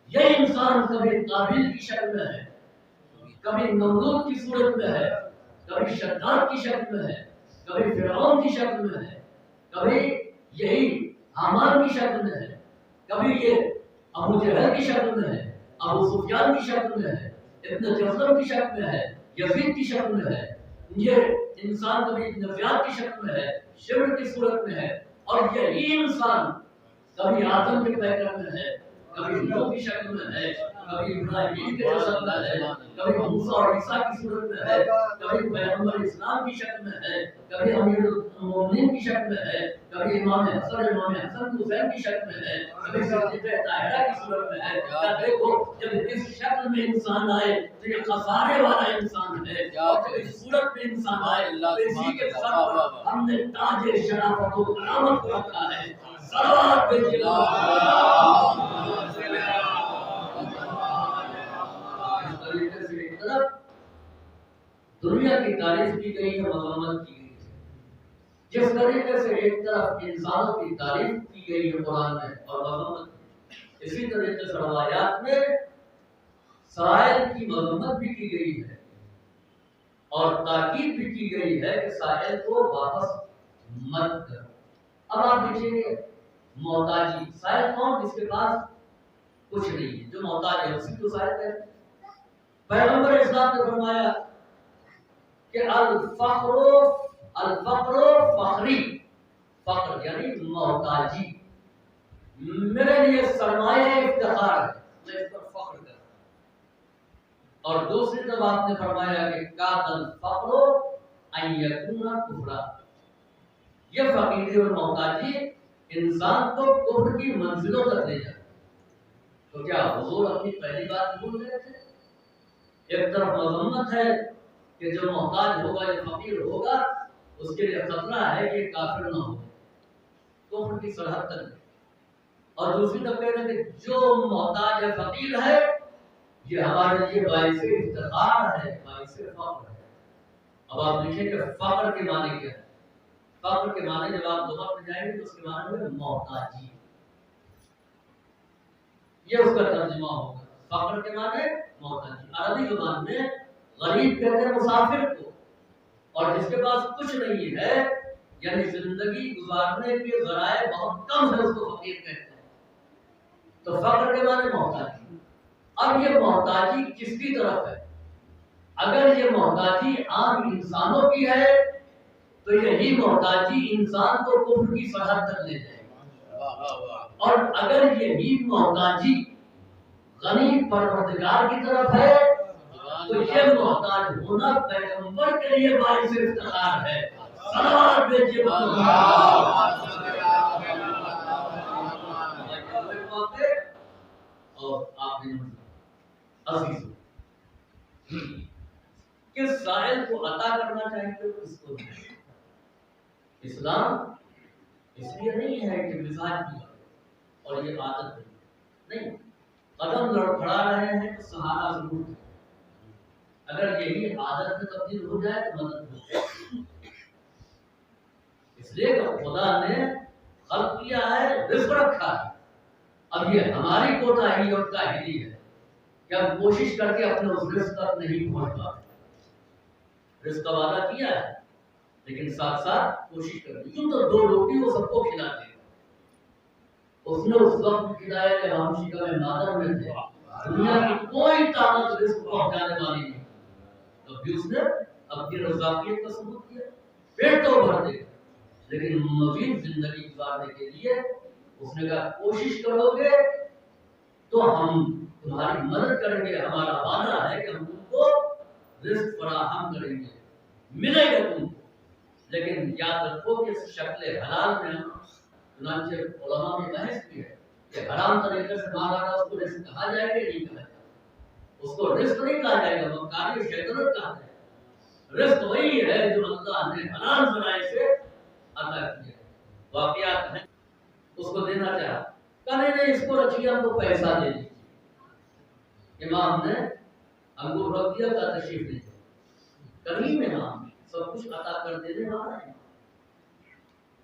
یہ انسان کبھی قابل کی شکل میں ہے، کبھی نمرود کی صورت میں ہے، کبھی شداد کی شکل میں ہے، کبھی فرعون کی شکل میں ہے، کبھی یہی حامان کی شکل میں ہے، کبھی یہ ابو جہل کی شکل میں ہے، ابو سفیان کی شکل میں ہے، ابن جزم کی شکل میں ہے، یزید کی شکل میں ہے۔ یہ انسان کبھی ابن زیاد کی شکل میں ہے، شمر کی صورت میں ہے، اور یہی انسان کبھی آدم کے پیکر میں ہے، کبھی نوح کی شکل میں ہے، کبھی ابراہیم کے جسد میں ہے، کبھی موسیٰ اور عیسیٰ کی صورت میں ہے، کبھی پیغمبر اسلام کی شکل میں ہے، کبھی امیر المومنین کی شکل میں ہے، کبھی امام حسن حسین کی شکل میں ہے، کبھی صدیقہ طاہرہ کی صورت میں ہے۔ کیا دیکھو جب اس شکل میں انسان آئے تو یہ خسارے والا انسان ہے، اور جب اس صورت میں انسان آئے تو اسی کے سر پر ہم نے تاج شرافت و کرامت کو رکھا ہے۔ صلوات بھیجیے اس طریقے سے ایک طرف دنیا کی تعریف کی گئی ہے، مذمت کی گئی ہے، جس طریقے سے ایک طرف انسانوں کی تعریف کی گئی ہے قرآن میں اور مذمت، اسی طریقے سے روایات میں سائل کی مذمت بھی کی گئی ہے اور تاکید بھی کی گئی ہے کہ سائل کو واپس مت کرو۔ اب آپ دیکھیے محتاجی، سائل کون؟ جس کے پاس کچھ نہیں ہے، جو محتاج ہے اسی کو سائل کہتے ہیں۔ پیغمبر اسلام نے فرمایا کہ الفقر فخری، فقر یعنی محتاجی میرے لیے سرمایہ افتخار ہے، میں اس پر فخر کرتا ہوں۔ اور دوسری طرف آپ نے فرمایا کہ کاد الفقر ان یکون کفرا، یہ فقیری اور محتاجی انسان کو کفر کی منزلوں تک لے جاتا ہے۔ تو کیا حضور اپنی پہلی بات بھول گئے تھے؟ ایک طرف مذمت ہے کہ جو محتاج ہوگا یا فقیر ہوگا اس کے لیے خطرہ ہے کہ کافر نہ ہو، کفر کی سرحد تک نہیں، اور دوسری طرف کہہ رہے کہ جو محتاج ہے فقیر ہے یہ ہمارے لیے باعث افتخار ہے، باعث فخر ہے۔ اب آپ دیکھیں کہ فقر کے معنی کیا ہے؟ فقر کے معنی جب آپ لغت میں جائیں گے تو اس کے معنی میں محتاجی، یہ اس کا ترجمہ ہوگا۔ فقر کے معنی محتاجی، عربی زبان میں غریب کہتے ہیں مسافر کو، اور جس کے پاس کچھ نہیں ہے یعنی زندگی گزارنے کے ذرائع بہت کم ہے اس کو فقیر کہتے ہیں۔ تو فقر کے معنی محتاجی۔ اب یہ محتاجی کس کی طرف ہے؟ اگر یہ محتاجی عام انسانوں کی ہے تو یہی محتاجی انسان کو کفر کی سرحد تک لے جائے گا، اور اگر یہی محتاجی غنی پروردگار کی طرف ہے تو یہ محتاج ہونا پیغمبر کے لیے باعث افتخار ہے۔ صلوات بھیجیے اور آپ نے عزیز کس سائل کو عطا کرنا چاہیے تو کس کو نہیں۔ اسلام اس لیے نہیں ہے کہ مزاج کی اور یہ عادت نہیں، قدم لڑکھڑا رہے ہیں تو سہارا ضرور ہے، اگر یہی عادت میں تبدیل ہو جائے تو مدد ہو جائے۔ اس لیے کہ خدا نے خلق کیا ہے، رزق رکھا ہے، اب یہ ہماری کوتاہی اور کاہلی ہے کہ ہم کوشش کر کے اپنے اس رزق تک نہیں پہنچ پاتے۔ رزق کا وعدہ کیا ہے لیکن ساتھ ساتھ کوشش کر رہی، کیوں تو 2 روٹی وہ سب کو کھلاتے ہیں۔ اس نے اس وقت کھلایا کہ ہم شکم مادر میں تھے، دنیا کی کوئی طاقت رزق پہنچانے والی نہیں، تو بھی اس نے اپنی رزاقیت کا ثبوت کیا، پیٹ تو بھر دے لیکن مزید زندگی گزارنے کے لیے اس نے کہا کوشش کرو گے تو ہم تمہاری مدد کریں گے، ہمارا وعدہ ہے کہ ہم تم کو رزق فراہم کریں گے، ملے گا تم کو، لیکن یاد رکھو کہ اس شکل حلال میں چنانچہ علماء میں بحث کی ہے کہ حرام طریقے سے مارا گا اس کو رزق کہا جائے گا نہیں کہا جائے گا، اس کو رزق نہیں کہا جائے گا، مکاری شیطنت کہا جائے گا۔ رزق وہی ہے جو اللہ نے حلال ذرائع سے عطا کیا۔ واقعات ہیں، اس کو دینا چاہا، کہا نہیں اس کو رکھیے، ہم کو پیسہ دے دیجیے۔ امام نے انگور رکھ دیا، کا تشریف نہیں، کریم امام سب کچھ عطا کر دینے والا ہے،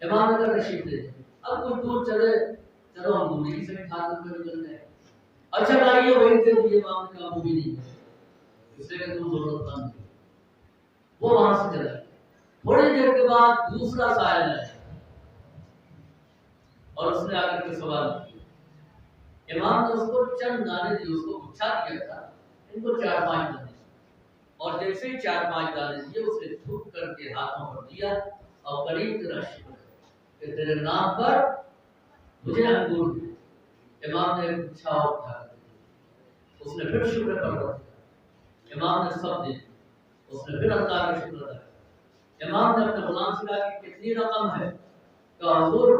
امام نے کہا تشریف دے دیں۔ اب کچھ دور چلے، چلو ہم انہیں سے کھا کر نکل گئے، اچھا لائیے وہی دے دیے، امام نے کہا وہ بھی نہیں، اس سے کہ تم ضرورت مند، وہ وہاں سے چلا۔ تھوڑی دیر کے بعد دوسرا سائل آیا اور اس نے آ کر کے سوال کیا، امام نے اس کو چند دانے دیے، اس کو گچھا دیا تھا، ان کو 4-5 دانے، اور جیسے ہی 4-5 دانے دیے اس نے تھوک کر کے ہاتھوں پر دیا اور قریب تیرا شکر کہ تیرے نام پر مجھے انگور دے۔ امام نے ایک چھاؤ اٹھا، اس نے پھر شکر پر رکھا، امام نے سب دی، اس نے پھر اللہ کا شکر ادا کیا۔ امام نے اپنے غلام سے کہا کہ کتنی رقم ہے؟ کہ حضور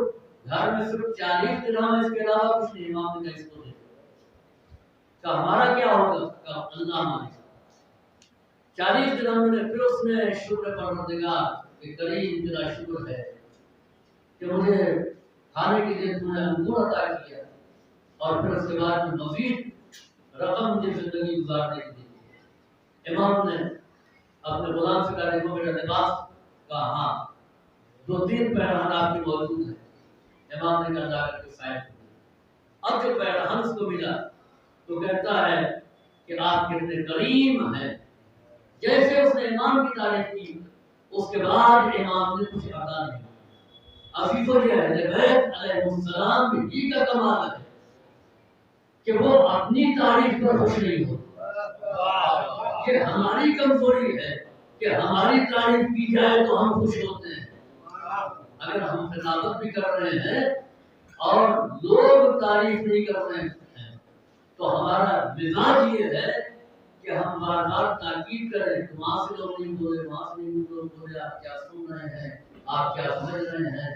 گھر میں صرف 40 درہم ہے، اس کے علاوہ کچھ نہیں۔ امام نے کہا اس کو دے۔ کہ ہمارا کیا ہوگا؟ کہ اللہ مانے 40 درہم نے۔ پھر اس نے شکر پروردگار کہ کریم تیرا شکر ہے کہ مجھے کھانے کے لیے تم نے انگور عطا کیا، اور پھر اس کے بعد میں مزید رقم مجھے زندگی گزارنے کی دی۔ امام نے اپنے غلام سے کہا دیکھو میرا لباس، کہا ہاں 2-3 پیرہن آپ کی موجود ہیں۔ امام نے کہا جا کر کے سائن۔ اب جو پیرہن اس کو ملا تو کہتا ہے کہ آپ کتنے کریم ہیں۔ جیسے اس نے امام کی تعریف کی، اس کے بعد امام نے کچھ عطا نہیں۔ عزیزو یہ اہل بیت علیہ السلام ہی کا کمال ہے کہ وہ اپنی تعریف پر خوش نہیں ہوتے۔ یہ ہماری کمزوری ہے کہ ہماری تعریف کی جائے تو ہم خوش ہوتے ہیں۔ اگر ہم خطابت بھی کر رہے ہیں اور لوگ تعریف نہیں کر رہے ہیں تو ہمارا مزاج یہ ہے کہ ہم بار بار تاکید کریں کہ وہاں سے لوگ نہیں بولے، وہاں سے نہیں بولے، آپ کیا سن رہے ہیں، آپ کیا سمجھ رہے ہیں۔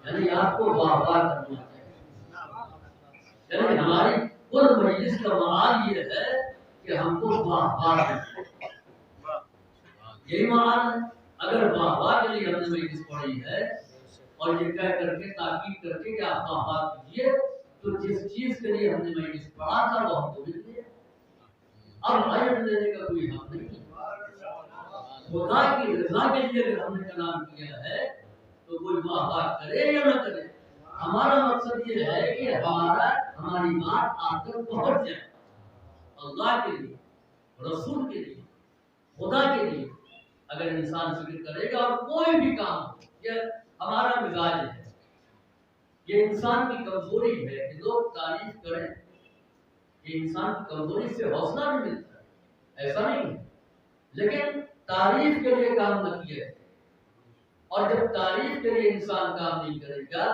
یعنی آپ کو واہ واہ کرنا چاہیے۔ یعنی ہماری کل مجلس کا معال یہ ہے کہ ہم کو واہ واہ کرنا، یہی معال ہے۔ اگر واہ واہ کے لیے ہم نے مجلس پڑھی ہے اور یہ کہہ کر کے تاکید کر کے کہ آپ واہ واہ کیجیے، تو جس چیز کے لیے ہم نے مجلس پڑھا تھا وہ ہم کو مل گیا۔ اب اجر لینے کا کوئی حق نہیں۔ خدا کی رضا کے لیے اگر ہم نے کلام کیا ہے تو کوئی واہ واہ کرے یا نہ کرے، ہمارا مقصد یہ ہے کہ ہماری بات آپ تک پہنچ جائے۔ اللہ کے لیے، رسول کے لیے، خدا کے لیے اگر انسان فکر کرے گا اور کوئی بھی کام ہو، یہ ہمارا مزاج ہے، یہ انسان کی کمزوری ہے کہ لوگ تعریف کریں۔ یہ انسان کی کمزوری سے حوصلہ نہیں ملتا ہے، ایسا نہیں ہے، لیکن تعریف کے لیے کام نہ کیا ہے۔ اور جب تعریف کے لیے انسان کام نہیں کرے گا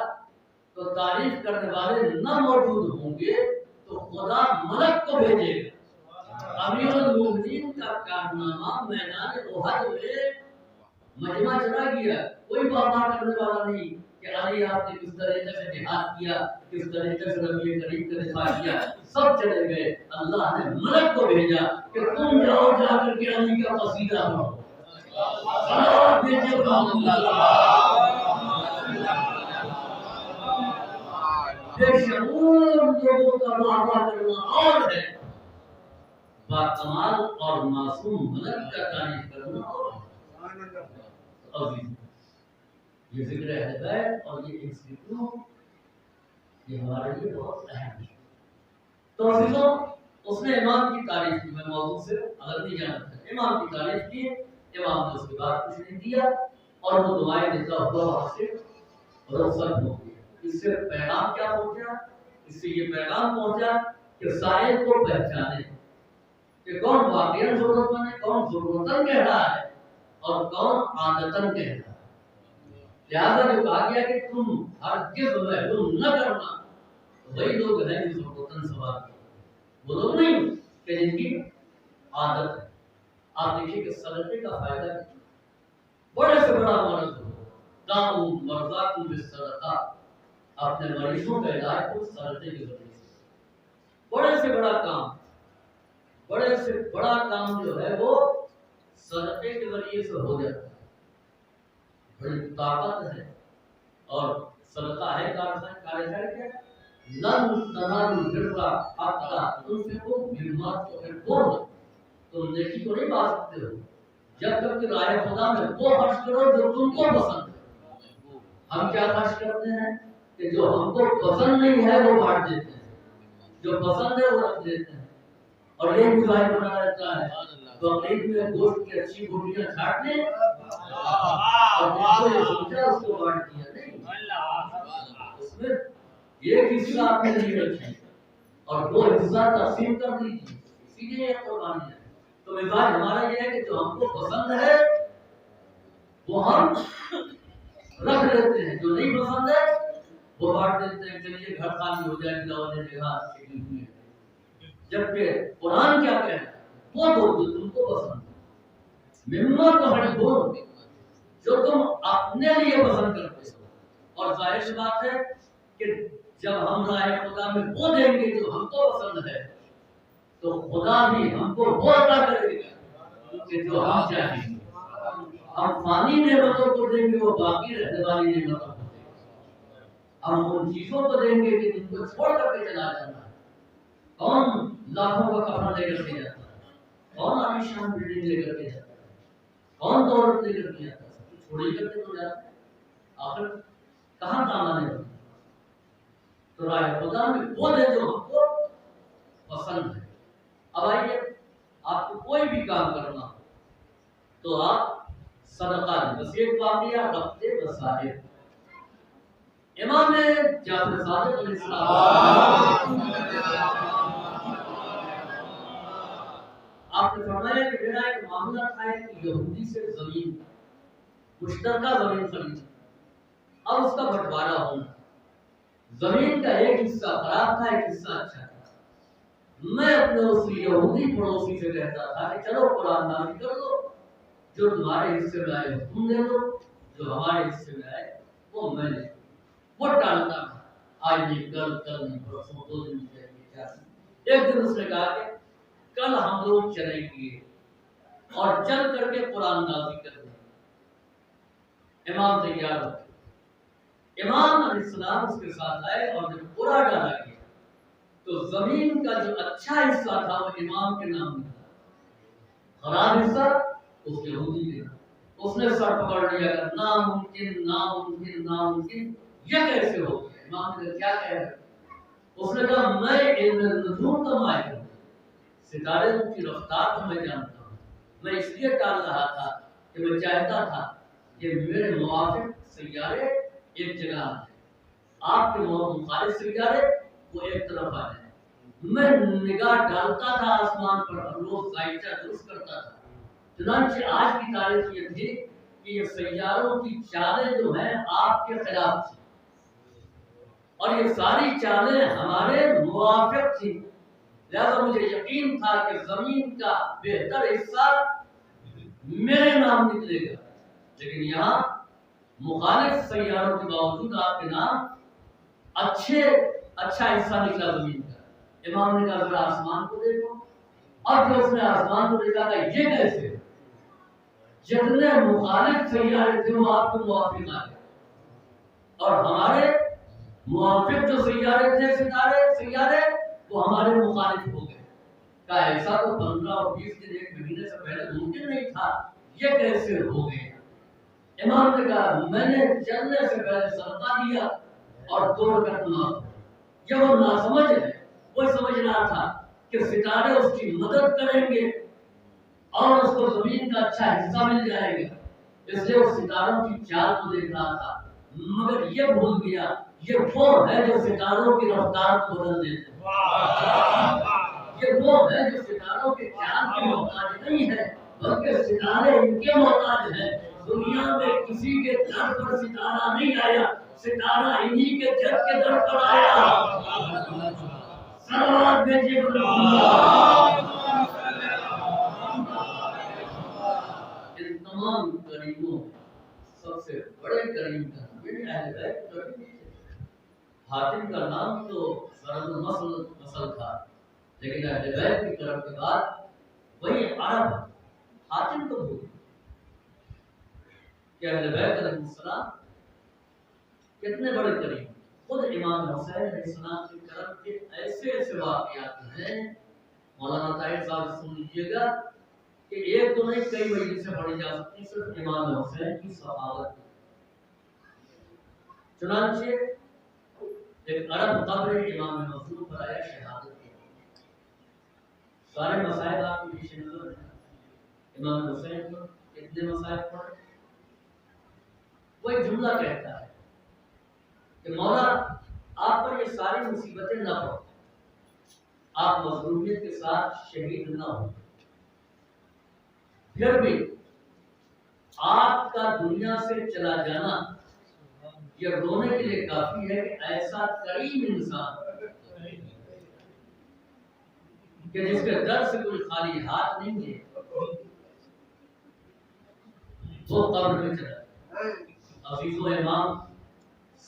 تو تعریف کرنے والے نہ موجود ہوں گے تو خدا ملک کو بھیجے گا۔ امیر المومنین کا کارنامہ میدان احد میں مجمع چلا گیا، کوئی بابا کرنے والا نہیں کہ علی آپ نے کس طریقے سے جہاد کیا، کس طریقے سے نبی کریم کا دفاع کیا، سب چلے گئے۔ اللہ نے ملک کو بھیجا کہ تم جاؤ، جا کر کے علی کا قصیدہ پڑھو۔ بے شمول لوگوں کا بابا کرنا اور ہے، باکمال اور معصوم ملک کا تعریف کرنا اور عزیز۔ یہ ذکر اہل بیت اور یہ ذکروں یہ ہمارے لیے بہت اہم ہے۔ تو عزیزوں، اس نے امام کی تعریف کی، میں موضوع سے الگ نہیں جانا تھا، امام کی تعریف کی، امام نے اس کے بعد کچھ نہیں دیا اور وہ دعائیں دیتا ہوا وہاں سے رخصت ہو گیا۔ اس سے پیغام کیا پہنچا؟ اس سے یہ پیغام پہنچا کہ سائل کو پہچانے کہ کون واقعی ضرورت مند ہے، کون ضرورتاً کہہ رہا ہے اور کون عادتاً کہہ رہا ہے۔ لہذا جو کہا گیا کہ تم ہرگز محروم نہ کرنا، وہی لوگ ہیں جو ضرورتاً سوال کرتے، وہ لوگ نہیں کہ جن کی عادت ہے۔ آپ دیکھیے کہ صدقے کا فائدہ کیا، بڑے سے بڑا مرض ہو، داؤ مرضاکم بالصدقہ، اپنے مریضوں کا علاج کو صدقے کے ذریعے سے، بڑے سے بڑا کام، بڑے سے بڑا کام جو ہے وہ صدقے کے ذریعے سے ہو جاتا ہے۔ بڑی طاقت ہے اور صدقہ ہے کارسان کیا لن تنالوا البر حتى تنفقوا مما تحبون، تم نیکی کو نہیں پا سکتے ہو جب تک کہ راہ خدا میں وہ خرچ کرو جو تم کو پسند ہے۔ ہم کیا خرچ کرتے ہیں کہ جو ہم کو پسند نہیں ہے وہ بانٹ دیتے ہیں، جو پسند ہے وہ رکھ دیتے ہیں، اور یہ مظاہر بنا رہتا ہے تو عید میں گوشت کی اچھی بوٹیاں چھانٹ لیں اور جس کو یہ سوچا اس کو بانٹ دیا۔ نہیں، اس میں ایک حصہ آپ نے نہیں رکھی اور دو حصہ تقسیم کر دیجیے، اسی لیے یہ قربانی ہے۔ تو مزاج ہمارا یہ ہے کہ جو ہم کو پسند ہے وہ ہم رکھ لیتے ہیں، جو نہیں پسند ہے وہ بانٹ دیتے ہیں چلیے گھر خالی ہو جائے گا والے جگہ شکل ہوئی ہے. جبکہ قرآن کیا کہہ رہا ہے وہ دو جو تم کو پسند ہے مما تحبون جو تم اپنے لیے پسند کرتے ہو. اور ظاہر سی بات ہے کہ جب ہم راہ خدا میں وہ دیں گے جو ہم کو پسند ہے تو خدا بھی ہم کو وہ عطا کرے گا کہ جو ہم چاہیں گے. ہم فانی نعمتوں کو دیں گے وہ باقی رہنے والی نعمتوں کو دیں گے. ہم ان چیزوں کو دیں گے کہ جن کو چھوڑ کر کے چلا جانا ہے. کون لاکھوں کا کپڑا لے کر کے جاتا ہے, کون عالیشان بلڈنگ لے کر کے جاتا ہے, کون دولت لے کر کے جاتا ہے, سب کچھ چھوڑ ہی کر کے تو جاتا ہے. آخر کہاں کام آنے والا؟ تو راہ خدا میں وہ دے جو ہم کو پسند ہے. اب آئیے آپ کو کوئی بھی کام کرنا ہو تو آپ صدقہ دیں. بس ایک واقعہ ربط مصائب امام جعفر صادق علیہ السلام آپ نے فرمایا کہ میرا ایک معاملہ تھا کہ یہودی سے زمین مشترکہ زمین خریدی. اب اس کا بٹوارا ہونا, زمین کا ایک حصہ خراب تھا ایک حصہ اچھا تھا. میں اپنے اس یہودی پڑوسی سے کہتا تھا کہ چلو قرآن نازل کر دو, جو تمہارے حصے میں آئے تم دے دو, جو ہمارے حصے میں آئے وہ میں لے. وہ ٹالتا تھا, آج نہیں کل نہیں پرسوں 2 دن چاہیے. ایک دن اس نے کہا کہ کل ہم لوگ چلیں گے اور چل کر کے قرآن نازل کر دیں. امام تیار ہو. امام علیہ السلام اس کے ساتھ آئے اور جب پورا ڈالا گیا تو زمین کا جو اچھا حصہ تھا وہ امام کے نام میں تھا, خراب حصہ اس یہودی کے نام. اس نے سر پکڑ لیا کہ ناممکن ناممکن ناممکن, یہ کیسے ہو گیا؟ امام نے کیا کہہ رہا؟ اس نے کہا میں علم نجوم کا ماہر ہوں, ستارے کی رفتار کو میں جانتا ہوں. میں اس لیے ٹال رہا تھا کہ میں چاہتا تھا کہ میرے موافق سیارے ایک جگہ آ جائیں, آپ کے مخالف سیارے وہ ایک طرف آ جائیں. میں نگاہ ڈالتا تھا آسمان پر اور روز ذائچہ درست کرتا تھا. چنانچہ آج کی تاریخ یہ تھی کہ یہ سیاروں کی چالیں جو ہیں آپ کے خلاف تھی اور یہ ساری چالیں ہمارے موافق تھی. لہذا مجھے یقین تھا کہ زمین کا بہتر حصہ میرے نام نکلے گا, لیکن یہاں مخالف سیاروں کے باوجود آپ کے نام اچھا حصہ نکلا زمین کا. امام نے کہا ذرا آسمان کو دیکھو, اور جو اس نے آسمان کو دیکھا تھا یہ کیسے؟ جتنے مخالف سیارے تھے وہ آپ کو موافق آ گئے اور ہمارے موافق جو سیارے تھے سیارے وہ ہمارے مخالف ہو گئے. کہا ایسا تو 15 اور 20 دن ایک مہینے سے پہلے ممکن نہیں تھا, یہ کیسے ہو گئے؟ امام نے کہا میں نے چلنے سے پہلے صدقہ دیا اور توڑ کر نہ. جب وہ ناسمجھ ہے وہ سمجھ رہا تھا کہ ستارے اس کی مدد کریں گے اور اس کو زمین کا اچھا حصہ مل جائے گا, اس لیے وہ ستاروں کی چال کو دیکھ رہا تھا. مگر یہ بھول گیا یہ وہ ہے جو ستاروں کی رفتار کو بدل دیتے ہیں. یہ وہ ہے جو ستاروں کے چال کے محتاج نہیں ہے بلکہ ستارے ان کے محتاج ہیں. دنیا میں کسی کے در پر ستارہ نہیں آیا, ستارہ انہی کے جد کے در پر آیا. سلوات بھیجیے ان تمام کریموں سب سے بڑے کریم کا اہل بیت کریم. حاتم کا نام تو سرد مسل تھا, لیکن اہل بیت کی طرف کے بعد وہی عرب حاتم کو بھول کہ اہل بیت علیہ السلام کتنے بڑے کریم. خود امام حسین علیہ السلام کی طرف کے ایسے واقعات ہیں, مولانا طاہر صاحب سن لیجیے گا کہ ایک تو نہیں کئی مجلسیں پڑھی جا سکتی صرف امام حسین کی صحابت. چنانچہ ایک عرب قبر امام مظلوم پر آیا شہادت کی. سارے مسائل آپ کے پیش نظر ہیں. امام حسین کو کتنے مسائل پڑھے. وہ ایک جملہ کہتا ہے کہ مولا آپ پر یہ ساری مصیبتیں نہ پڑو, آپ مظلومیت کے ساتھ شہید نہ ہو, پھر بھی آپ کا دنیا سے چلا جانا یہ رونے کے لیے کافی ہے کہ ایسا کریم انسان کہ جس کے در سے کوئی خالی ہاتھ نہیں ہے وہ قبر میں چلا عزیز و امام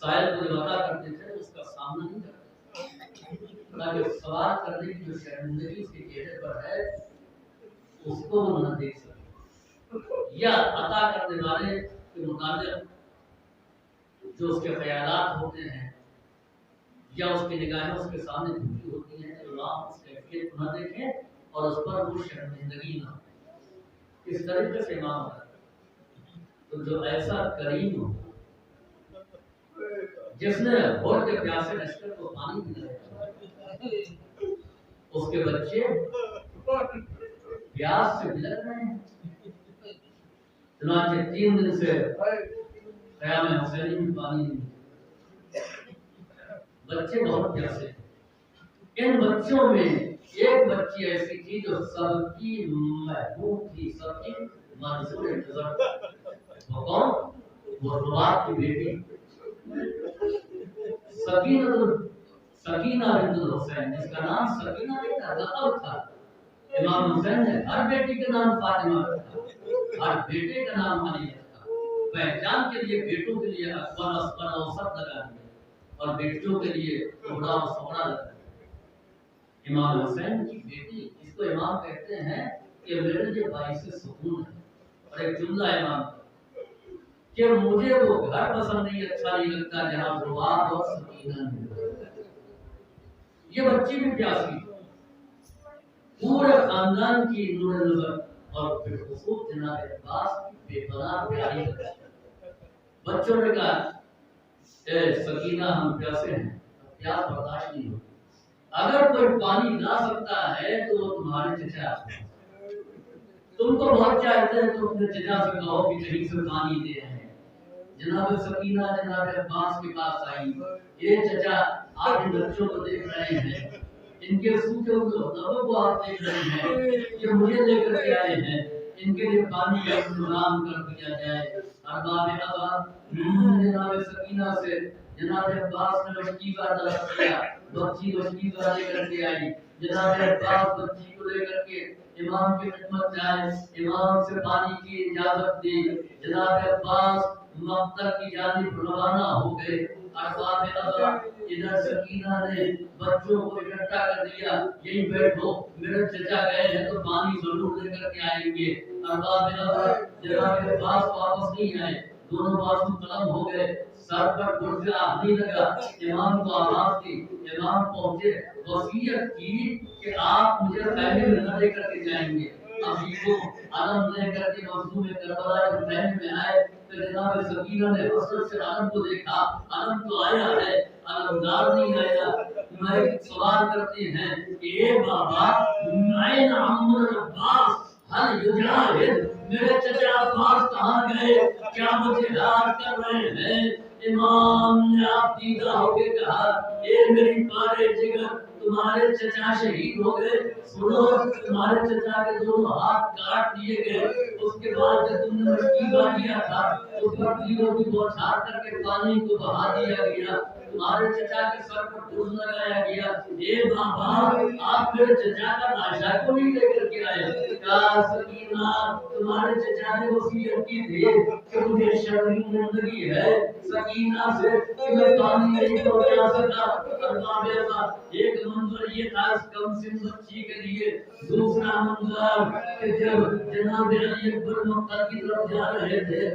سائل کو جو عطا کرتے تھے اس کا سامنا نہیں کرتے تاکہ سوال کرنے کی جو شرمندگی اس کے چہرے پر ہے اس کو وہ نہ دیکھ سکے یا عطا کرنے والے کے متعلق جو اس کے خیالات ہوتے ہیں یا اس کی نگاہیں اس کے سامنے جھکی ہوتی ہیں اللہ اس کیفیت کو نہ دیکھیں اور اس پر وہ شرمندگی نہ ہو اس طریقے سے امام ہے تو جو ایسا کریم ہو جس نے بہت کے پیاسے لشکر کو پانی پلایا اس کے بچے پیاس سے بلک رہے ہیں چنانچہ 3 دن سے قیام حسینی میں پانی نہیں بچے بہت پیاسے ان بچوں میں ایک بچی ایسی تھی جو سب کی محبوب تھی سب کی منظور نظر وہ کون وہ رباب کی بیٹی سکینہ بنت الحسین جس کا نام سکینہ نہیں تھا لقب تھا امام حسین نے ہر بیٹی کا نام فاطمہ رکھا ہر بیٹے کا نام علی رکھا پہچان کے لیے بیٹوں کے لیے اکبر اصغر اوسط لگا دیا اور بیٹیوں کے لیے بڑا اور صغرا لگا دیا امام حسین کی بیٹی اس کو امام کہتے ہیں کہ میرے لیے باعث سکون ہے اور ایک جملہ امام کا کہ مجھے وہ گھر پسند نہیں اچھا نہیں لگتا جہاں رباب اور سکینہ نہیں یہ بچی بھی پیاسی پورے خاندان کی نور نظر اور بالخصوص جناب عباس کی بے پناہ پیاری بچوں نے کہا اے سکینہ ہم پیاسے ہیں پیاس برداشت نہیں ہوتی اگر کوئی پانی لا سکتا ہے تو وہ تمہارے چچا تم کو بہت چاہتے ہیں تو اپنے چچا سے کہو کہ کہیں سے پانی دے آئیں جناب سکینہ جناب عباس کے پاس آئی یہ چچا آپ ان بچوں کو دیکھ رہے ہیں ان کے سوکھے لبوں کو آپ دیکھ رہے ہیں یہ مجھے لے کر کے آئے ہیں ان کے لیے پانی کا انتظام کر دیا جائے ارباب ابا جناب سکینہ سے جناب عباس نے وشکیزہ طلب کیا بچی وشکیزہ لے کر کے آئی جناب عباس بچی کو لے کر کے امام کی خدمت میں آئے امام سے پانی کی اجازت دی جناب عباس مقتل کی جانب روانہ ہو گئے ارباب ابا ادھر سکینہ نے بچوں کو اکٹھا کر دیا یہیں بیٹھو میرے چچا گئے ہیں تو پانی ضرور لے کر کے آئیں گے ارباب ابا جناب عباس واپس نہیں آئے دونوں بازو قلم ہو گئے سر پر گرز آہنی لگا امام کو آواز دی امام پہنچے وصیت کی کہ آپ مجھے خیمے میں نہ لے کر کے جائیں گے ابھی کو علم لے کر کے مظلوم کربلا کے خیمے میں آئے تو جناب سکینہ نے حسرت سے علم کو دیکھا علم تو آیا ہے علمدار نہیں آیا میں سوال کرتے ہیں کہ اے بابا عین عمر عباس ہل یجاہد میرے چچا عباس کہاں گئے کیا مجھے یاد کر رہے ہیں امام نے آپ دیدہ ہو کے کہا اے میری پارے جگر تمہارے چچا شہید ہو گئے سنو تمہارے چچا کے دونوں ہاتھ کاٹ دیے گئے اس کے بعد جب تم نے مشکیزہ کیا تھا اس پر تیروں کی بوچھار کر کے پانی کو بہا دیا گیا تمہارے چچا کے سر پر ٹوز لگایا گیا اے بابا آپ میرے چچا کا لاشا کو نہیں لے کر کے آئے کہا سکینہ تمہارے چچا نے وصیت کی تھی کہ مجھے شرمندگی ہے سکینہ سے کہ میں پانی نہیں پہنچا سکا ارباب ابا ایک منظر یہ تھا اس کم سن بچی کے لیے دوسرا منظر کہ جب جناب علی اکبر مقتل کی طرف جا رہے تھے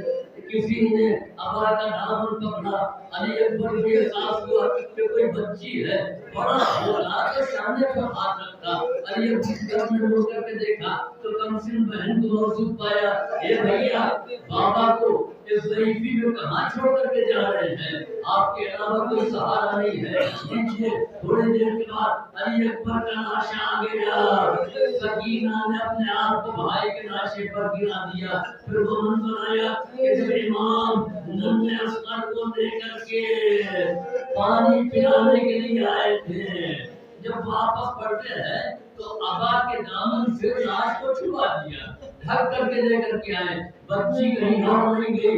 کسی نے ابا کا دامن پکڑا علی اکبر کو احساس ہوا کہ کوئی بچی ہے بڑا بولا تو سامنے پر ہاتھ رکھا علی اکبر نے مڑ کر کے دیکھا تو کم سن بہن کو موجود پایا اے بھیا بابا کو اس ضعیفی میں کہاں چھوڑ کر کے جا رہے ہیں آپ کے علاوہ کوئی سہارا نہیں ہے دیکھیے تھوڑی دیر کے بعد علی اکبر کا لاشا آ گیا سکینہ نے اپنے آپ کو بھائی کے لاشے پر گرا دیا پھر وہ منظر آیا کہ جب امام ننھے اصغر کو لے کر کے پانی پلانے کے لیے آئے تھے جب واپس پڑھتے ہیں تو ابا کے دامن سے لاش کو چھپا دیا ڈھک کر کے لے کر کے آئے بچی کہیں اور نہیں گئی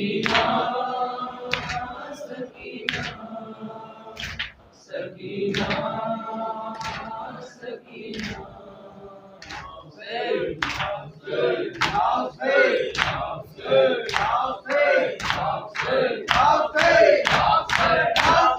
سکینہ سکینہ سکینہ سکینہ Hey!